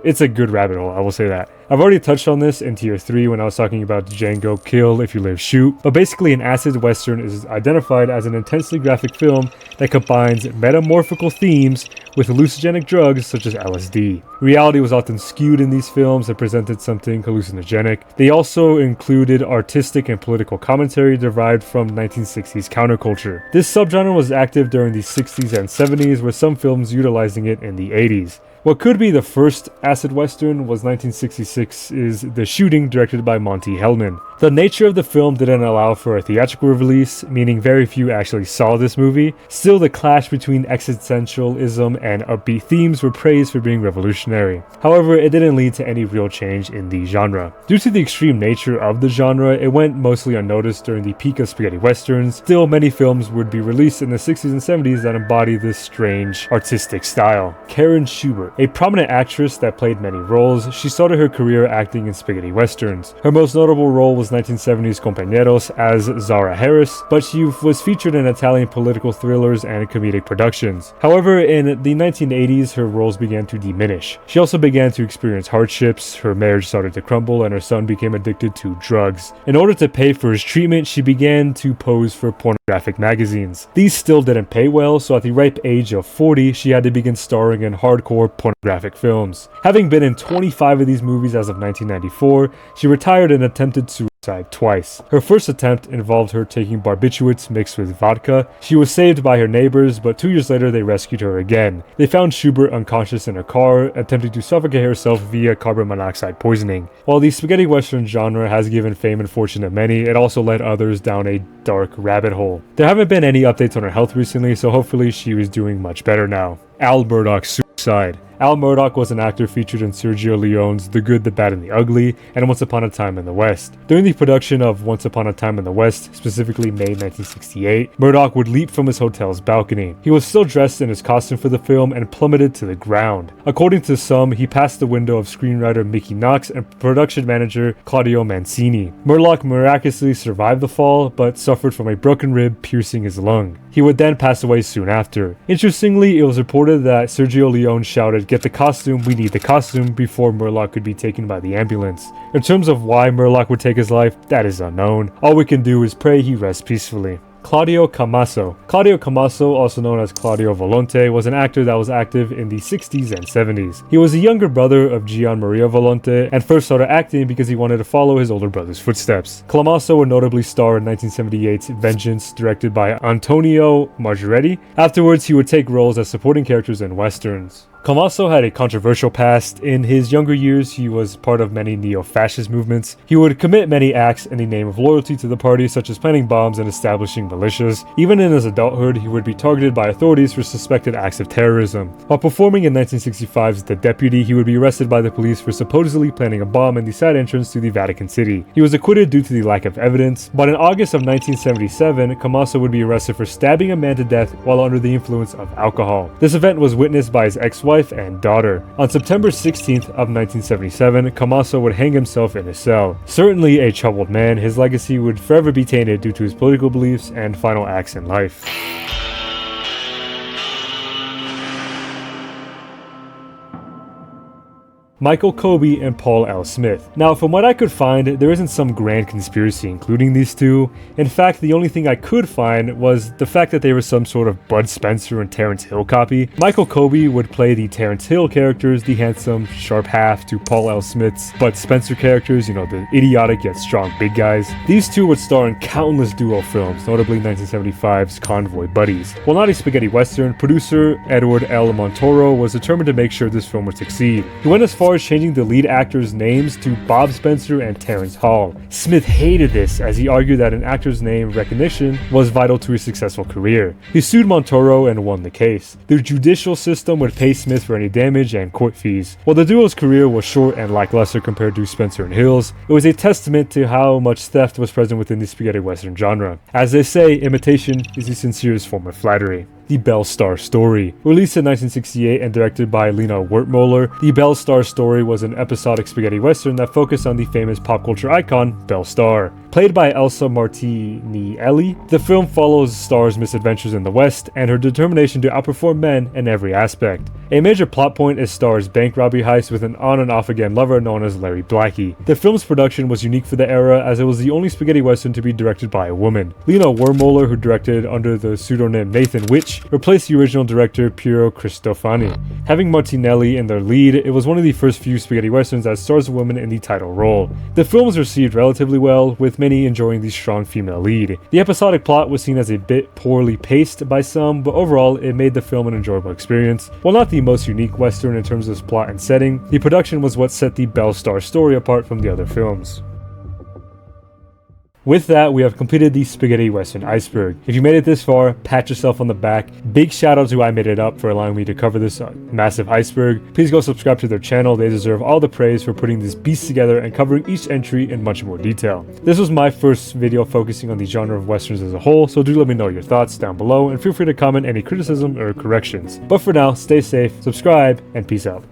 It's a good rabbit hole, I will say that. I've already touched on this in tier 3 when I was talking about Django Kill If You Live Shoot, but basically an acid western is identified as an intensely graphic film that combines metamorphical themes with hallucinogenic drugs such as LSD. Reality was often skewed in these films and presented something hallucinogenic. They also included artistic and political commentary derived from 1960s counterculture. This subgenre was active during the 60s and 70s, with some films utilizing it in the 80s. What could be the first acid western was 1966's The Shooting, directed by Monty Hellman. The nature of the film didn't allow for a theatrical release, meaning very few actually saw this movie. Still, the clash between existentialism and upbeat themes were praised for being revolutionary. However, it didn't lead to any real change in the genre. Due to the extreme nature of the genre, it went mostly unnoticed during the peak of spaghetti westerns. Still, many films would be released in the 60s and 70s that embody this strange artistic style. Karen Schubert, a prominent actress that played many roles, she started her career acting in spaghetti westerns. Her most notable role was 1970s Compañeros as Zara Harris, but she was featured in Italian political thrillers and comedic productions. However, in the 1980s, her roles began to diminish. She also began to experience hardships, her marriage started to crumble, and her son became addicted to drugs. In order to pay for his treatment, she began to pose for pornographic magazines. These still didn't pay well, so at the ripe age of 40, she had to begin starring in hardcore pornographic films. Having been in 25 of these movies as of 1994, she retired and attempted suicide twice. Her first attempt involved her taking barbiturates mixed with vodka. She was saved by her neighbors, but 2 years later they rescued her again. They found Schubert unconscious in her car, attempting to suffocate herself via carbon monoxide poisoning. While the spaghetti western genre has given fame and fortune to many, it also led others down a dark rabbit hole. There haven't been any updates on her health recently, so hopefully she was doing much better now. Al Murdoch's suicide. Al Murdoch was an actor featured in Sergio Leone's The Good, the Bad, and the Ugly, and Once Upon a Time in the West. During the production of Once Upon a Time in the West, specifically May 1968, Murdoch would leap from his hotel's balcony. He was still dressed in his costume for the film and plummeted to the ground. According to some, he passed the window of screenwriter Mickey Knox and production manager Claudio Mancini. Murdoch miraculously survived the fall, but suffered from a broken rib piercing his lung. He would then pass away soon after. Interestingly, it was reported that Sergio Leone shouted, "Get the costume, we need the costume," before Murdoch could be taken by the ambulance. In terms of why Murdoch would take his life, that is unknown. All we can do is pray he rests peacefully. Claudio Camaso. Claudio Camaso, also known as Claudio Volonte, was an actor that was active in the 60s and 70s. He was a younger brother of Gian Maria Volonte and first started acting because he wanted to follow his older brother's footsteps. Camaso would notably star in 1978's Vengeance, directed by Antonio Margheriti. Afterwards, he would take roles as supporting characters in westerns. Camaso had a controversial past. In his younger years, he was part of many neo-fascist movements. He would commit many acts in the name of loyalty to the party, such as planting bombs and establishing militias. Even in his adulthood, he would be targeted by authorities for suspected acts of terrorism. While performing in 1965's The Deputy, he would be arrested by the police for supposedly planting a bomb in the side entrance to the Vatican City. He was acquitted due to the lack of evidence, but in August of 1977, Camaso would be arrested for stabbing a man to death while under the influence of alcohol. This event was witnessed by his ex-wife and daughter. On September 16th of 1977, Camaso would hang himself in his cell. Certainly a troubled man, his legacy would forever be tainted due to his political beliefs and final acts in life. Michael Kobe and Paul L. Smith. Now, from what I could find, there isn't some grand conspiracy including these two. In fact, the only thing I could find was the fact that they were some sort of Bud Spencer and Terrence Hill copy. Michael Kobe would play the Terrence Hill characters, the handsome, sharp half to Paul L. Smith's Bud Spencer characters, the idiotic yet strong big guys. These two would star in countless duo films, notably 1975's Convoy Buddies. While not a spaghetti western, producer Edward L. Montoro was determined to make sure this film would succeed. He went as far as changing the lead actors' names to Bob Spencer and Terrence Hall. Smith hated this, as he argued that an actor's name recognition was vital to his successful career. He sued Montoro and won the case. The judicial system would pay Smith for any damage and court fees. While the duo's career was short and lackluster compared to Spencer and Hill's, it was a testament to how much theft was present within the spaghetti western genre. As they say, imitation is the sincerest form of flattery. The Belle Star Story. Released in 1968 and directed by Lena Wertmuller, The Belle Star Story was an episodic spaghetti western that focused on the famous pop culture icon, Belle Star. Played by Elsa Martinelli, the film follows Star's misadventures in the West and her determination to outperform men in every aspect. A major plot point is Star's bank robbery heist with an on and off again lover known as Larry Blackie. The film's production was unique for the era as it was the only spaghetti western to be directed by a woman. Lena Wertmuller, who directed under the pseudonym Nathan Witch, replaced the original director Piero Cristofani. Having Martinelli in their lead, it was one of the first few spaghetti westerns that stars a woman in the title role. The film was received relatively well, with many enjoying the strong female lead. The episodic plot was seen as a bit poorly paced by some, but overall it made the film an enjoyable experience. While not the most unique western in terms of plot and setting, the production was what set the Belle Star Story apart from the other films. With that, we have completed the spaghetti western Iceberg. If you made it this far, pat yourself on the back. Big shout out to I Made It Up for allowing me to cover this massive iceberg. Please go subscribe to their channel. They deserve all the praise for putting this beast together and covering each entry in much more detail. This was my first video focusing on the genre of westerns as a whole, so do let me know your thoughts down below and feel free to comment any criticism or corrections. But for now, stay safe, subscribe, and peace out.